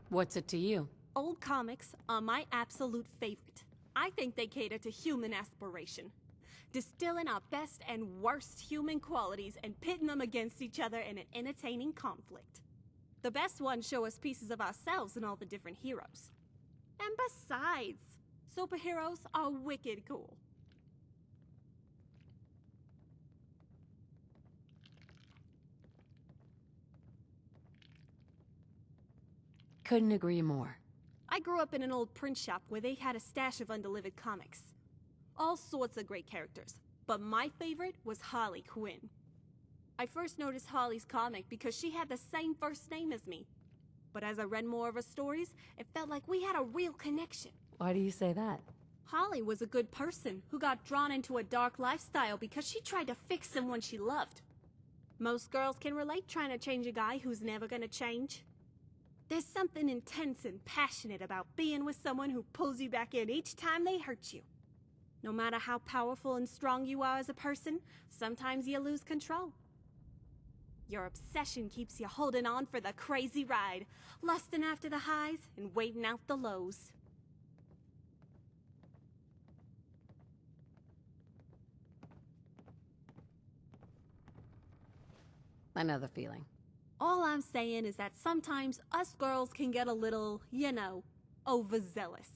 What's it to you? Old comics are my absolute favorite. I think they cater to human aspiration, distilling our best and worst human qualities and pitting them against each other in an entertaining conflict. The best ones show us pieces of ourselves in all the different heroes. And besides, superheroes are wicked cool. Couldn't agree more. I grew up in an old print shop where they had a stash of undelivered comics. All sorts of great characters, but my favorite was Harley Quinn. I first noticed Harley's comic because she had the same first name as me. But as I read more of her stories, it felt like we had a real connection. Why do you say that? Holly was a good person who got drawn into a dark lifestyle because she tried to fix someone she loved. Most girls can relate trying to change a guy who's never gonna change. There's something intense and passionate about being with someone who pulls you back in each time they hurt you. No matter how powerful and strong you are as a person, sometimes you lose control. Your obsession keeps you holding on for the crazy ride, lusting after the highs and waiting out the lows. I know the feeling. All I'm saying is that sometimes us girls can get a little, overzealous.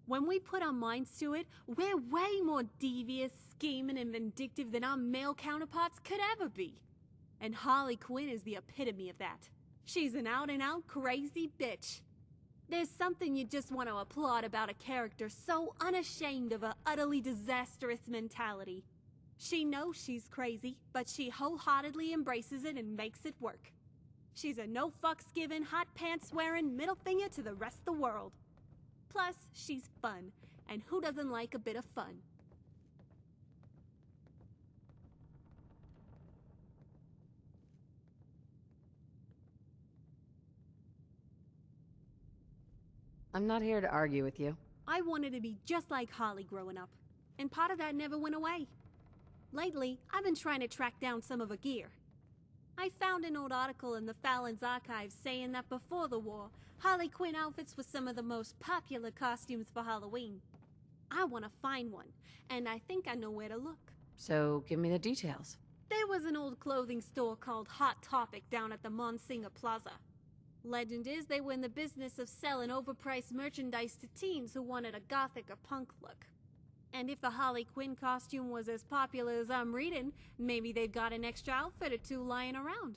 When we put our minds to it, we're way more devious, scheming, and vindictive than our male counterparts could ever be. And Harley Quinn is the epitome of that. She's an out-and-out crazy bitch. There's something you just want to applaud about a character so unashamed of her utterly disastrous mentality. She knows she's crazy, but she wholeheartedly embraces it and makes it work. She's a no-fucks-given, hot-pants-wearing middle finger to the rest of the world. Plus, she's fun, and who doesn't like a bit of fun? I'm not here to argue with you. I wanted to be just like Holly growing up, and part of that never went away. Lately, I've been trying to track down some of her gear. I found an old article in the Fallon's archives saying that before the war, Harley Quinn outfits were some of the most popular costumes for Halloween. I want to find one, and I think I know where to look. So, give me the details. There was an old clothing store called Hot Topic down at the Monsinger Plaza. Legend is they were in the business of selling overpriced merchandise to teens who wanted a gothic or punk look. And if the Harley Quinn costume was as popular as I'm reading, maybe they've got an extra outfit or two lying around.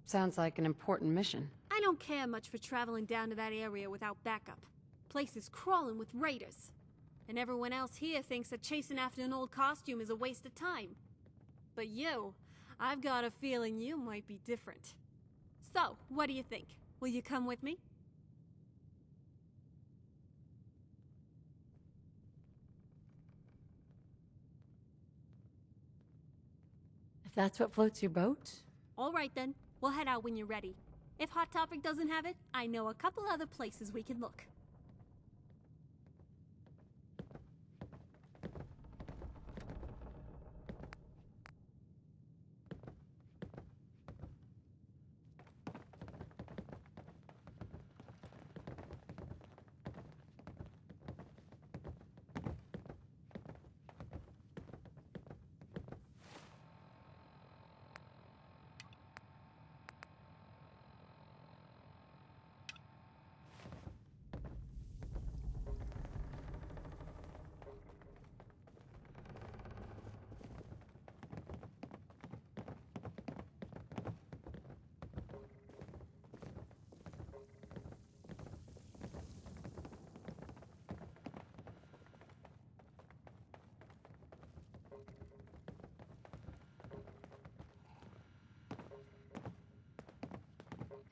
Sounds like an important mission. I don't care much for traveling down to that area without backup. Place is crawling with raiders. And everyone else here thinks that chasing after an old costume is a waste of time. But you, I've got a feeling you might be different. So, what do you think? Will you come with me? If that's what floats your boat? All right then, we'll head out when you're ready. If Hot Topic doesn't have it, I know a couple other places we can look.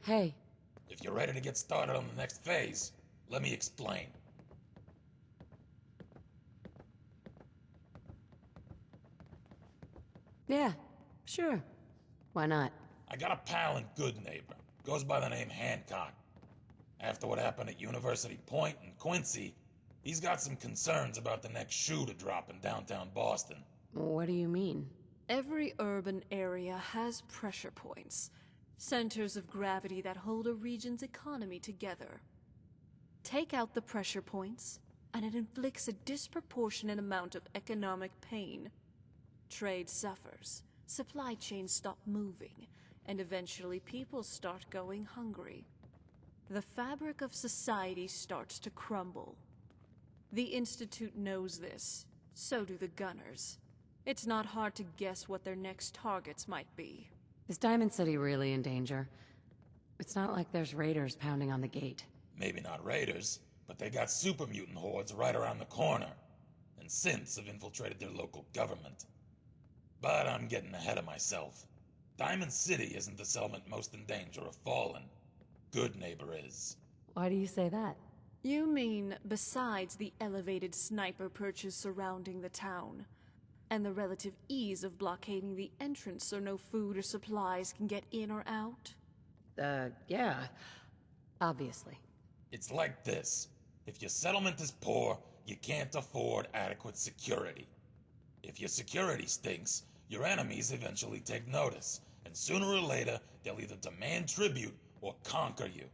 Hey. If you're ready to get started on the next phase, let me explain. Yeah, sure. Why not? I got a pal in Good Neighbor. Goes by the name Hancock. After what happened at University Point in Quincy, he's got some concerns about the next shoe to drop in downtown Boston. What do you mean? Every urban area has pressure points, centers of gravity that hold a region's economy together. Take out the pressure points, and it inflicts a disproportionate amount of economic pain. Trade suffers, supply chains stop moving, and eventually people start going hungry. The fabric of society starts to crumble. The Institute knows this, so do the Gunners. It's not hard to guess what their next targets might be. Is Diamond City really in danger? It's not like there's raiders pounding on the gate. Maybe not raiders, but they got super mutant hordes right around the corner, and synths have infiltrated their local government. But I'm getting ahead of myself. Diamond City isn't the settlement most in danger of falling. Good Neighbor is. Why do you say that? You mean besides the elevated sniper perches surrounding the town, and the relative ease of blockading the entrance so no food or supplies can get in or out? Yeah. Obviously. It's like this. If your settlement is poor, you can't afford adequate security. If your security stinks, your enemies eventually take notice, and sooner or later, they'll either demand tribute or conquer you.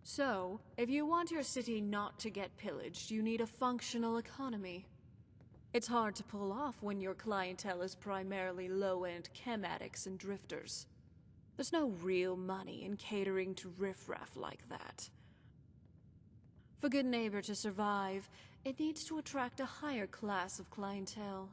So, if you want your city not to get pillaged, you need a functional economy. It's hard to pull off when your clientele is primarily low-end chem addicts and drifters. There's no real money in catering to riffraff like that. For Good Neighbor to survive, it needs to attract a higher class of clientele.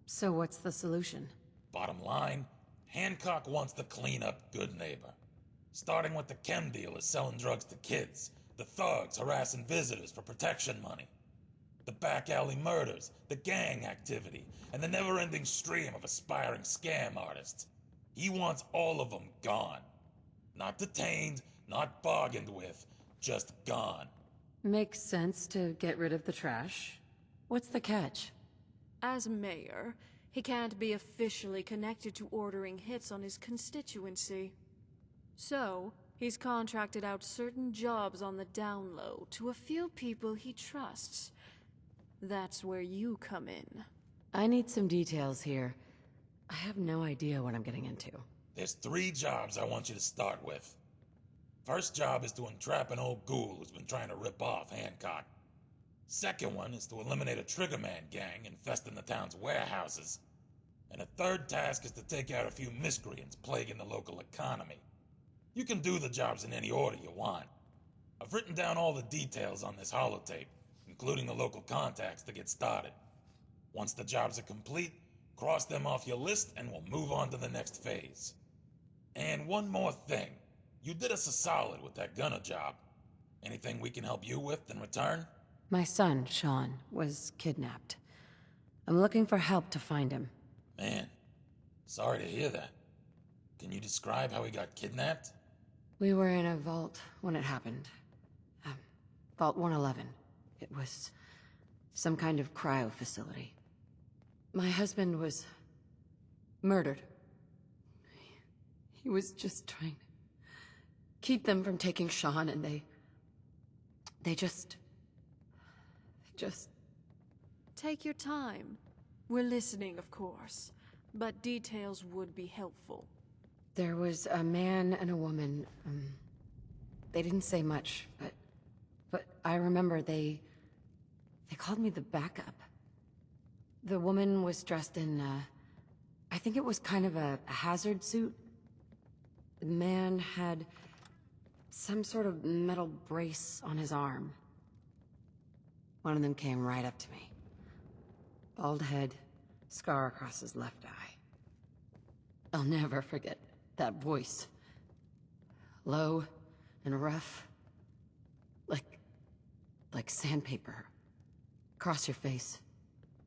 So what's the solution? Bottom line, Hancock wants to clean up Good Neighbor. Starting with the chem dealers selling drugs to kids, the thugs harassing visitors for protection money, the back alley murders, the gang activity, and the never-ending stream of aspiring scam artists. He wants all of them gone. Not detained, not bargained with, just gone. Makes sense to get rid of the trash. What's the catch? As mayor, he can't be officially connected to ordering hits on his constituency. So, he's contracted out certain jobs on the down low to a few people he trusts. That's where you come in. I need some details here. I have no idea what I'm getting into. There's 3 jobs I want you to start with. First job is to entrap an old ghoul who's been trying to rip off Hancock. Second one is to eliminate a Triggerman gang infesting the town's warehouses. And a third task is to take out a few miscreants plaguing the local economy. You can do the jobs in any order you want. I've written down all the details on this holotape, including the local contacts to get started. Once the jobs are complete, cross them off your list and we'll move on to the next phase. And one more thing. You did us a solid with that gunner job. Anything we can help you with in return? My son, Sean, was kidnapped. I'm looking for help to find him. Man, sorry to hear that. Can you describe how he got kidnapped? We were in a vault when it happened. Vault 111. It was some kind of cryo facility. My husband was murdered. He was just trying to keep them from taking Sean, and they just... Take your time. We're listening, of course, but details would be helpful. There was a man and a woman. They didn't say much, but I remember they called me the backup. The woman was dressed in, I think it was kind of a hazard suit. The man had some sort of metal brace on his arm. One of them came right up to me. Bald head, scar across his left eye. I'll never forget that voice. Low and rough. like sandpaper. Across your face.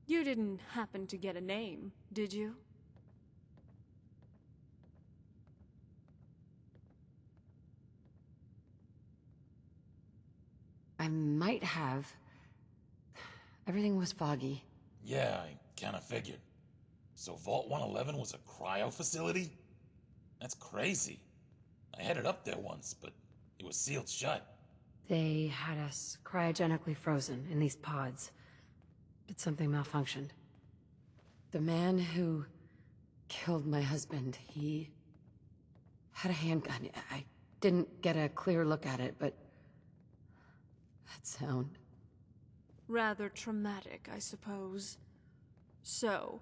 You didn't happen to get a name, did you? I might have. Everything was foggy. Yeah, I kinda figured. So Vault 111 was a cryo facility? That's crazy. I headed up there once, but it was sealed shut. They had us cryogenically frozen in these pods. But something malfunctioned. The man who killed my husband, he had a handgun. I didn't get a clear look at it, but that sound. Rather traumatic, I suppose. So,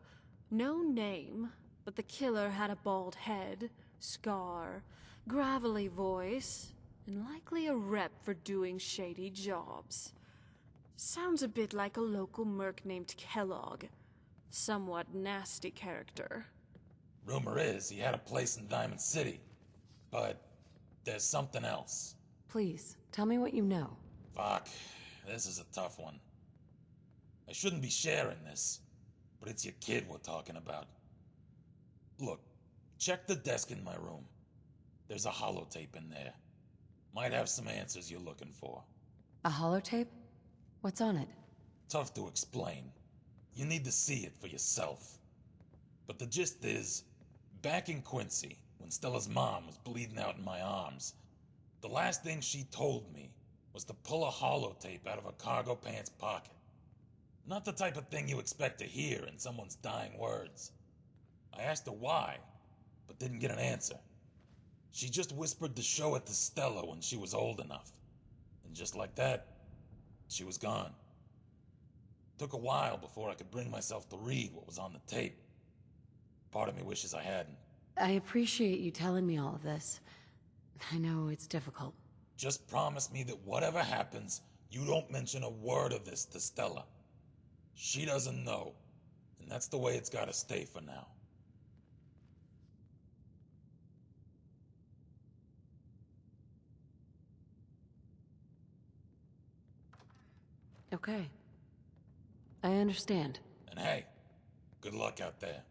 no name, but the killer had a bald head, scar, gravelly voice, and likely a rep for doing shady jobs. Sounds a bit like a local merc named Kellogg. Somewhat nasty character. Rumor is he had a place in Diamond City. But there's something else. Please, tell me what you know. Fuck, this is a tough one. I shouldn't be sharing this, but it's your kid we're talking about. Look, check the desk in my room. There's a holotape in there. Might have some answers you're looking for. A holotape? What's on it? Tough to explain. You need to see it for yourself. But the gist is, back in Quincy, when Stella's mom was bleeding out in my arms, the last thing she told me was to pull a holotape out of her cargo pants pocket. Not the type of thing you expect to hear in someone's dying words. I asked her why, but didn't get an answer. She just whispered to show it to Stella when she was old enough. And just like that, she was gone. Took a while before I could bring myself to read what was on the tape. Part of me wishes I hadn't. I appreciate you telling me all of this. I know it's difficult. Just promise me that whatever happens, you don't mention a word of this to Stella. She doesn't know, and that's the way it's gotta stay for now. Okay. I understand. And hey, good luck out there.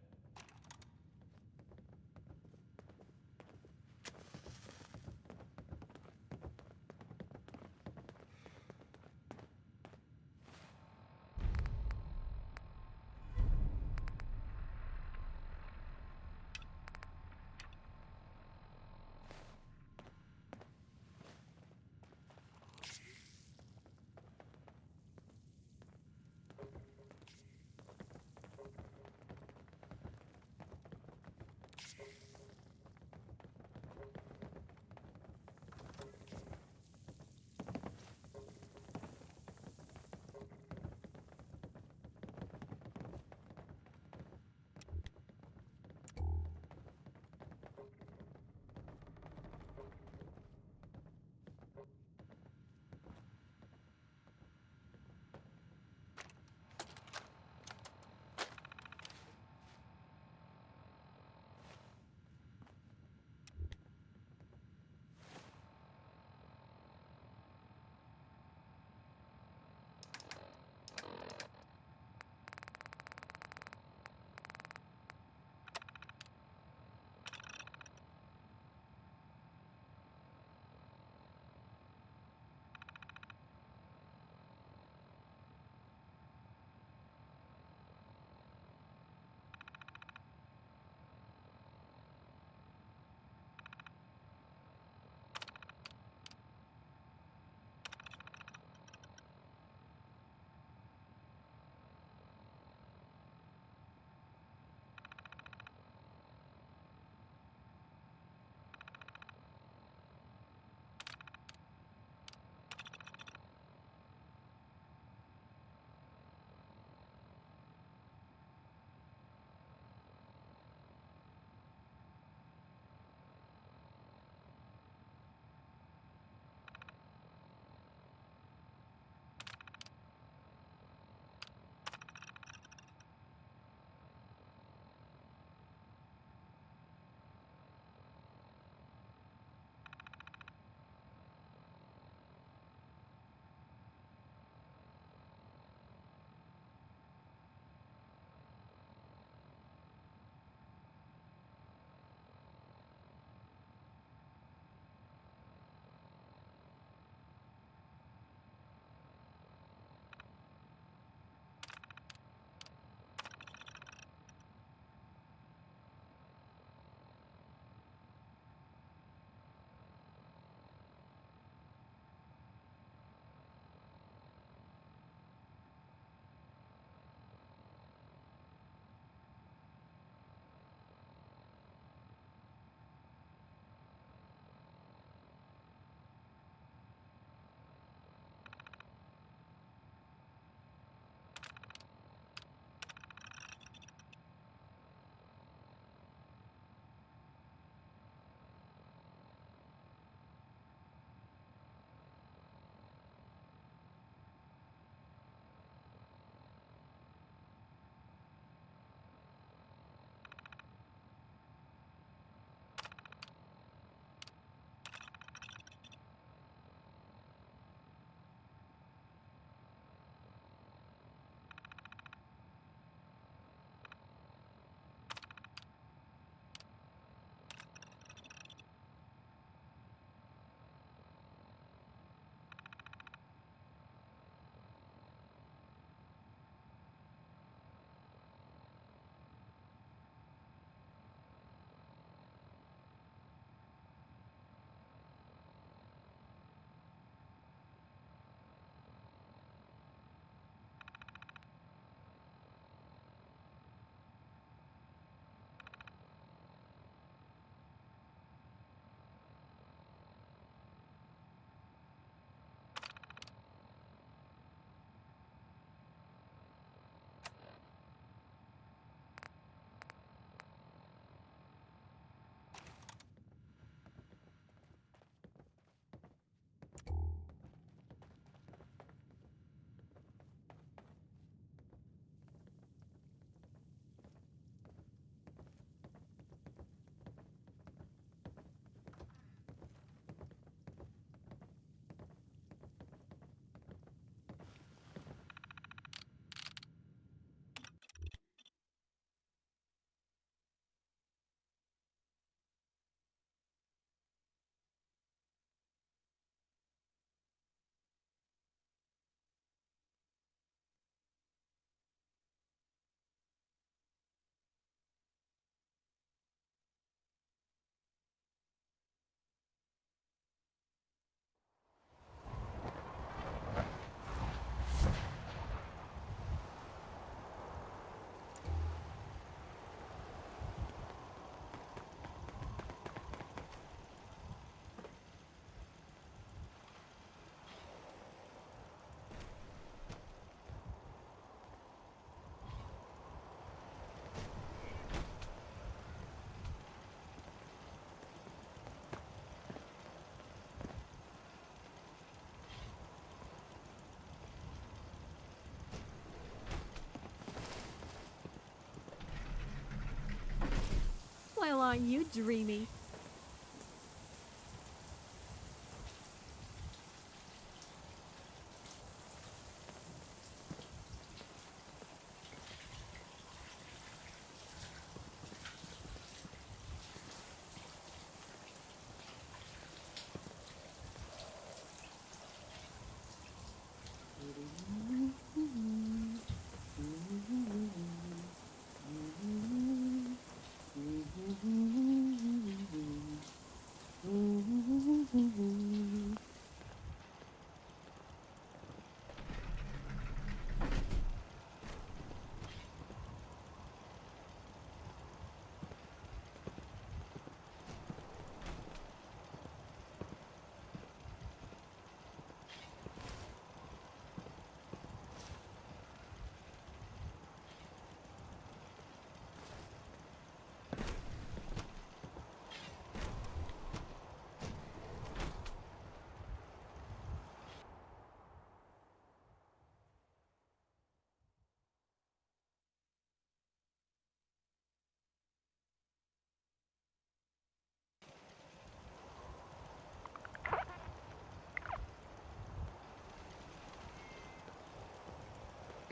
Aren't you dreamy?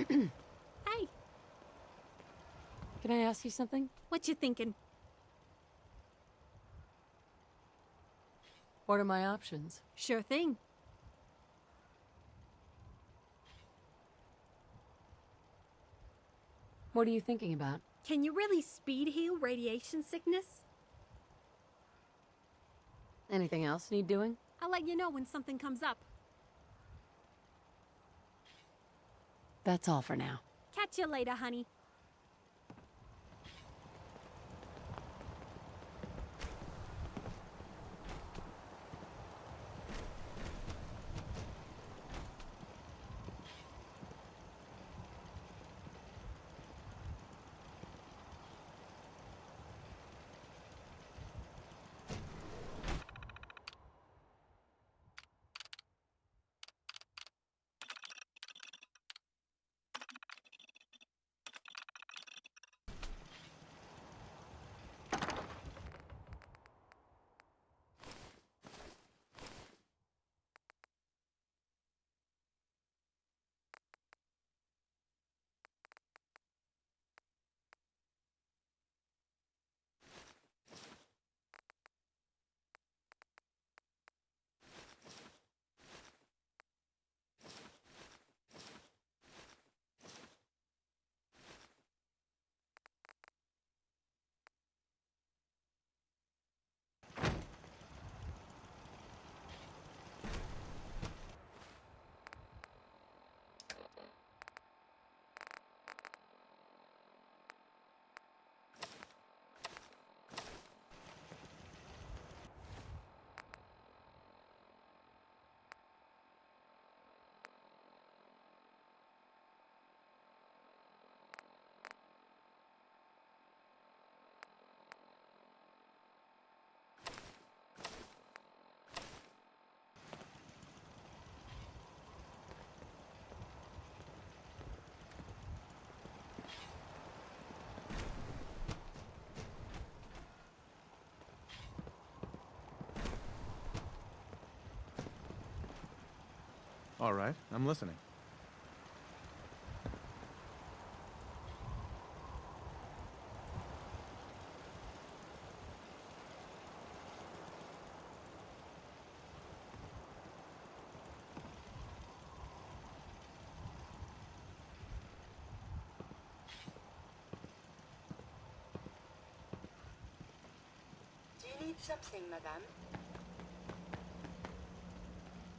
Hey, Can I ask you something? what you thinking? What are my options? Sure thing. What are you thinking about? Can you really speed heal radiation sickness? Anything else need doing? I'll let you know when something comes up. That's all for now. Catch you later, honey. All right, I'm listening. Do you need something, madame?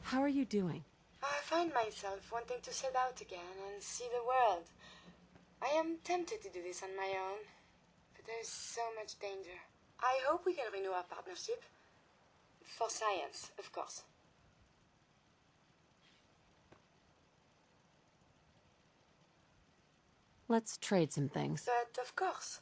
How are you doing? I find myself wanting to set out again and see the world. I am tempted to do this on my own, but there's so much danger. I hope we can renew our partnership. For science, of course. Let's trade some things. But of course.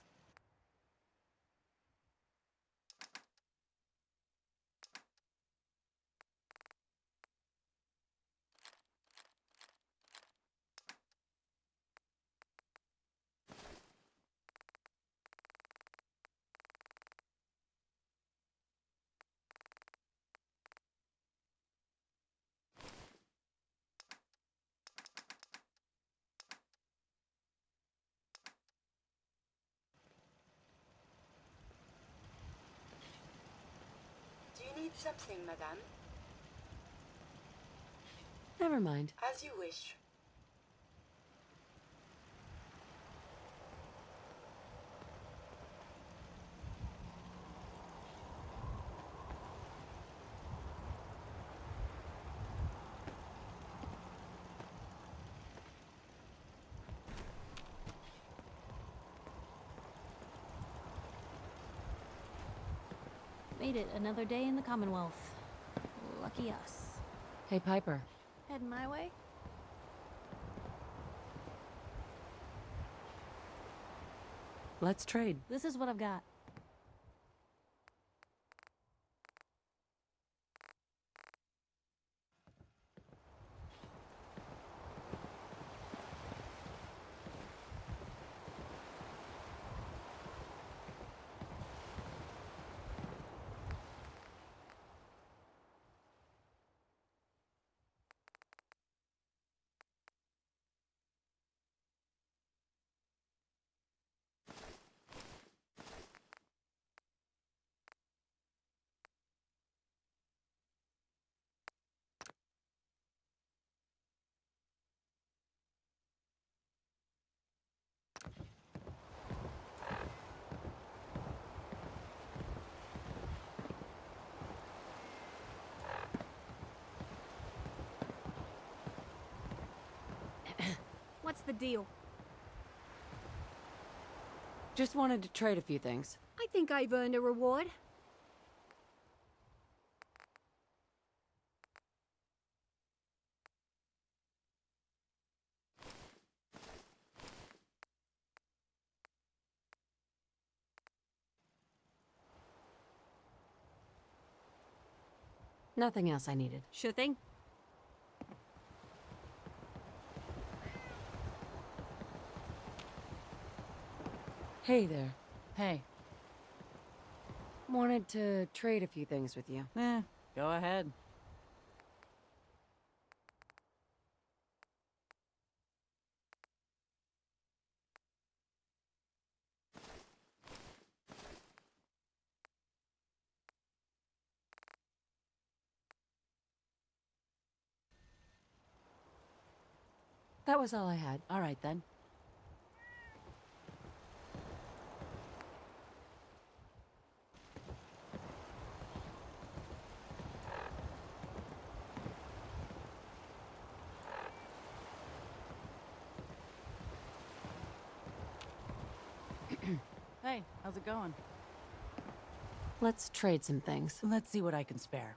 something, madame? Never mind. As you wish. Made it another day in the Commonwealth. Lucky us. Hey, Piper. Heading my way? Let's trade. This is what I've got. What's the deal? Just wanted to trade a few things. I think I've earned a reward. Nothing else I needed. Sure thing. Hey there. Hey. Wanted to trade a few things with you. Go ahead. That was all I had. All right, then. Hey, how's it going? Let's trade some things. Let's see what I can spare.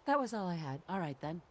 That was all I had. All right, then.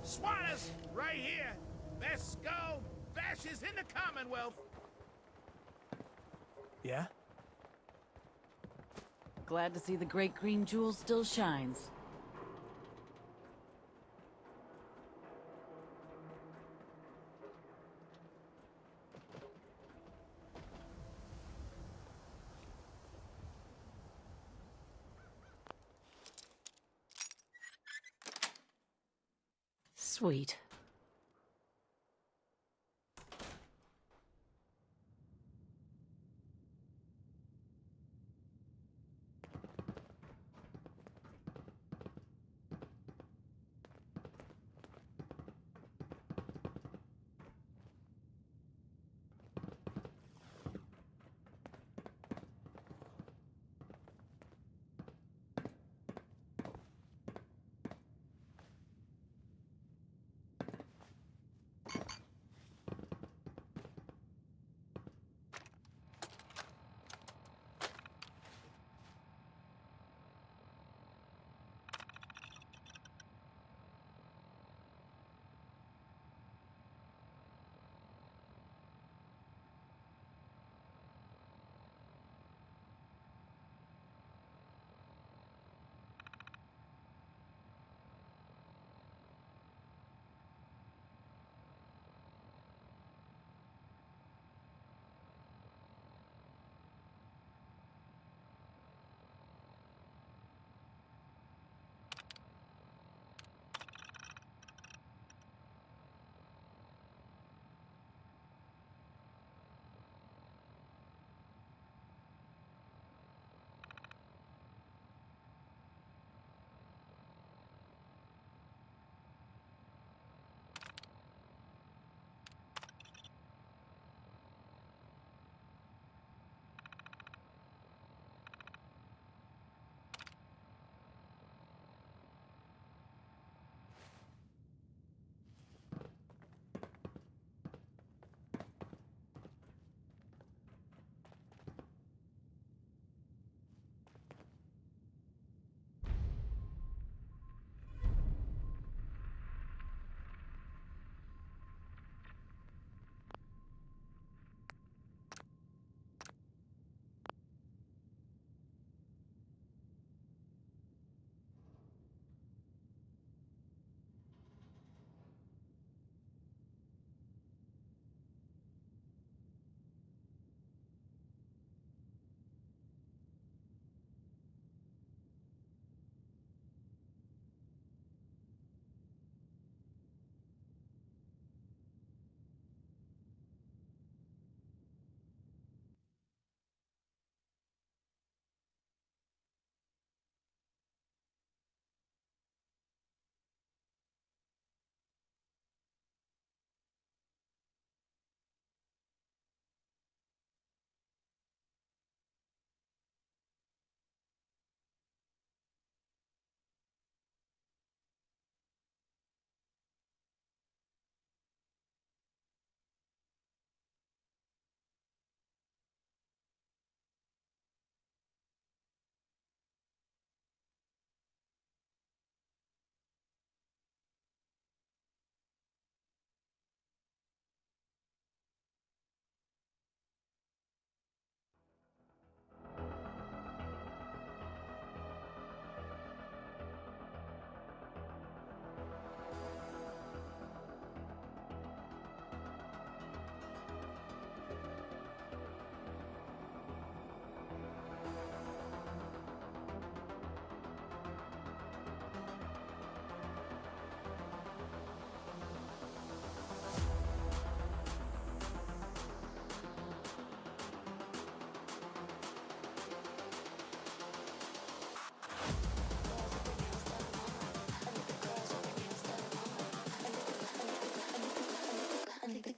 Swatters! Right here! Best go! Bash is in the Commonwealth! Yeah? Glad to see the great green jewel still shines. Sweet.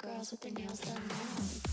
girls with their nails done now.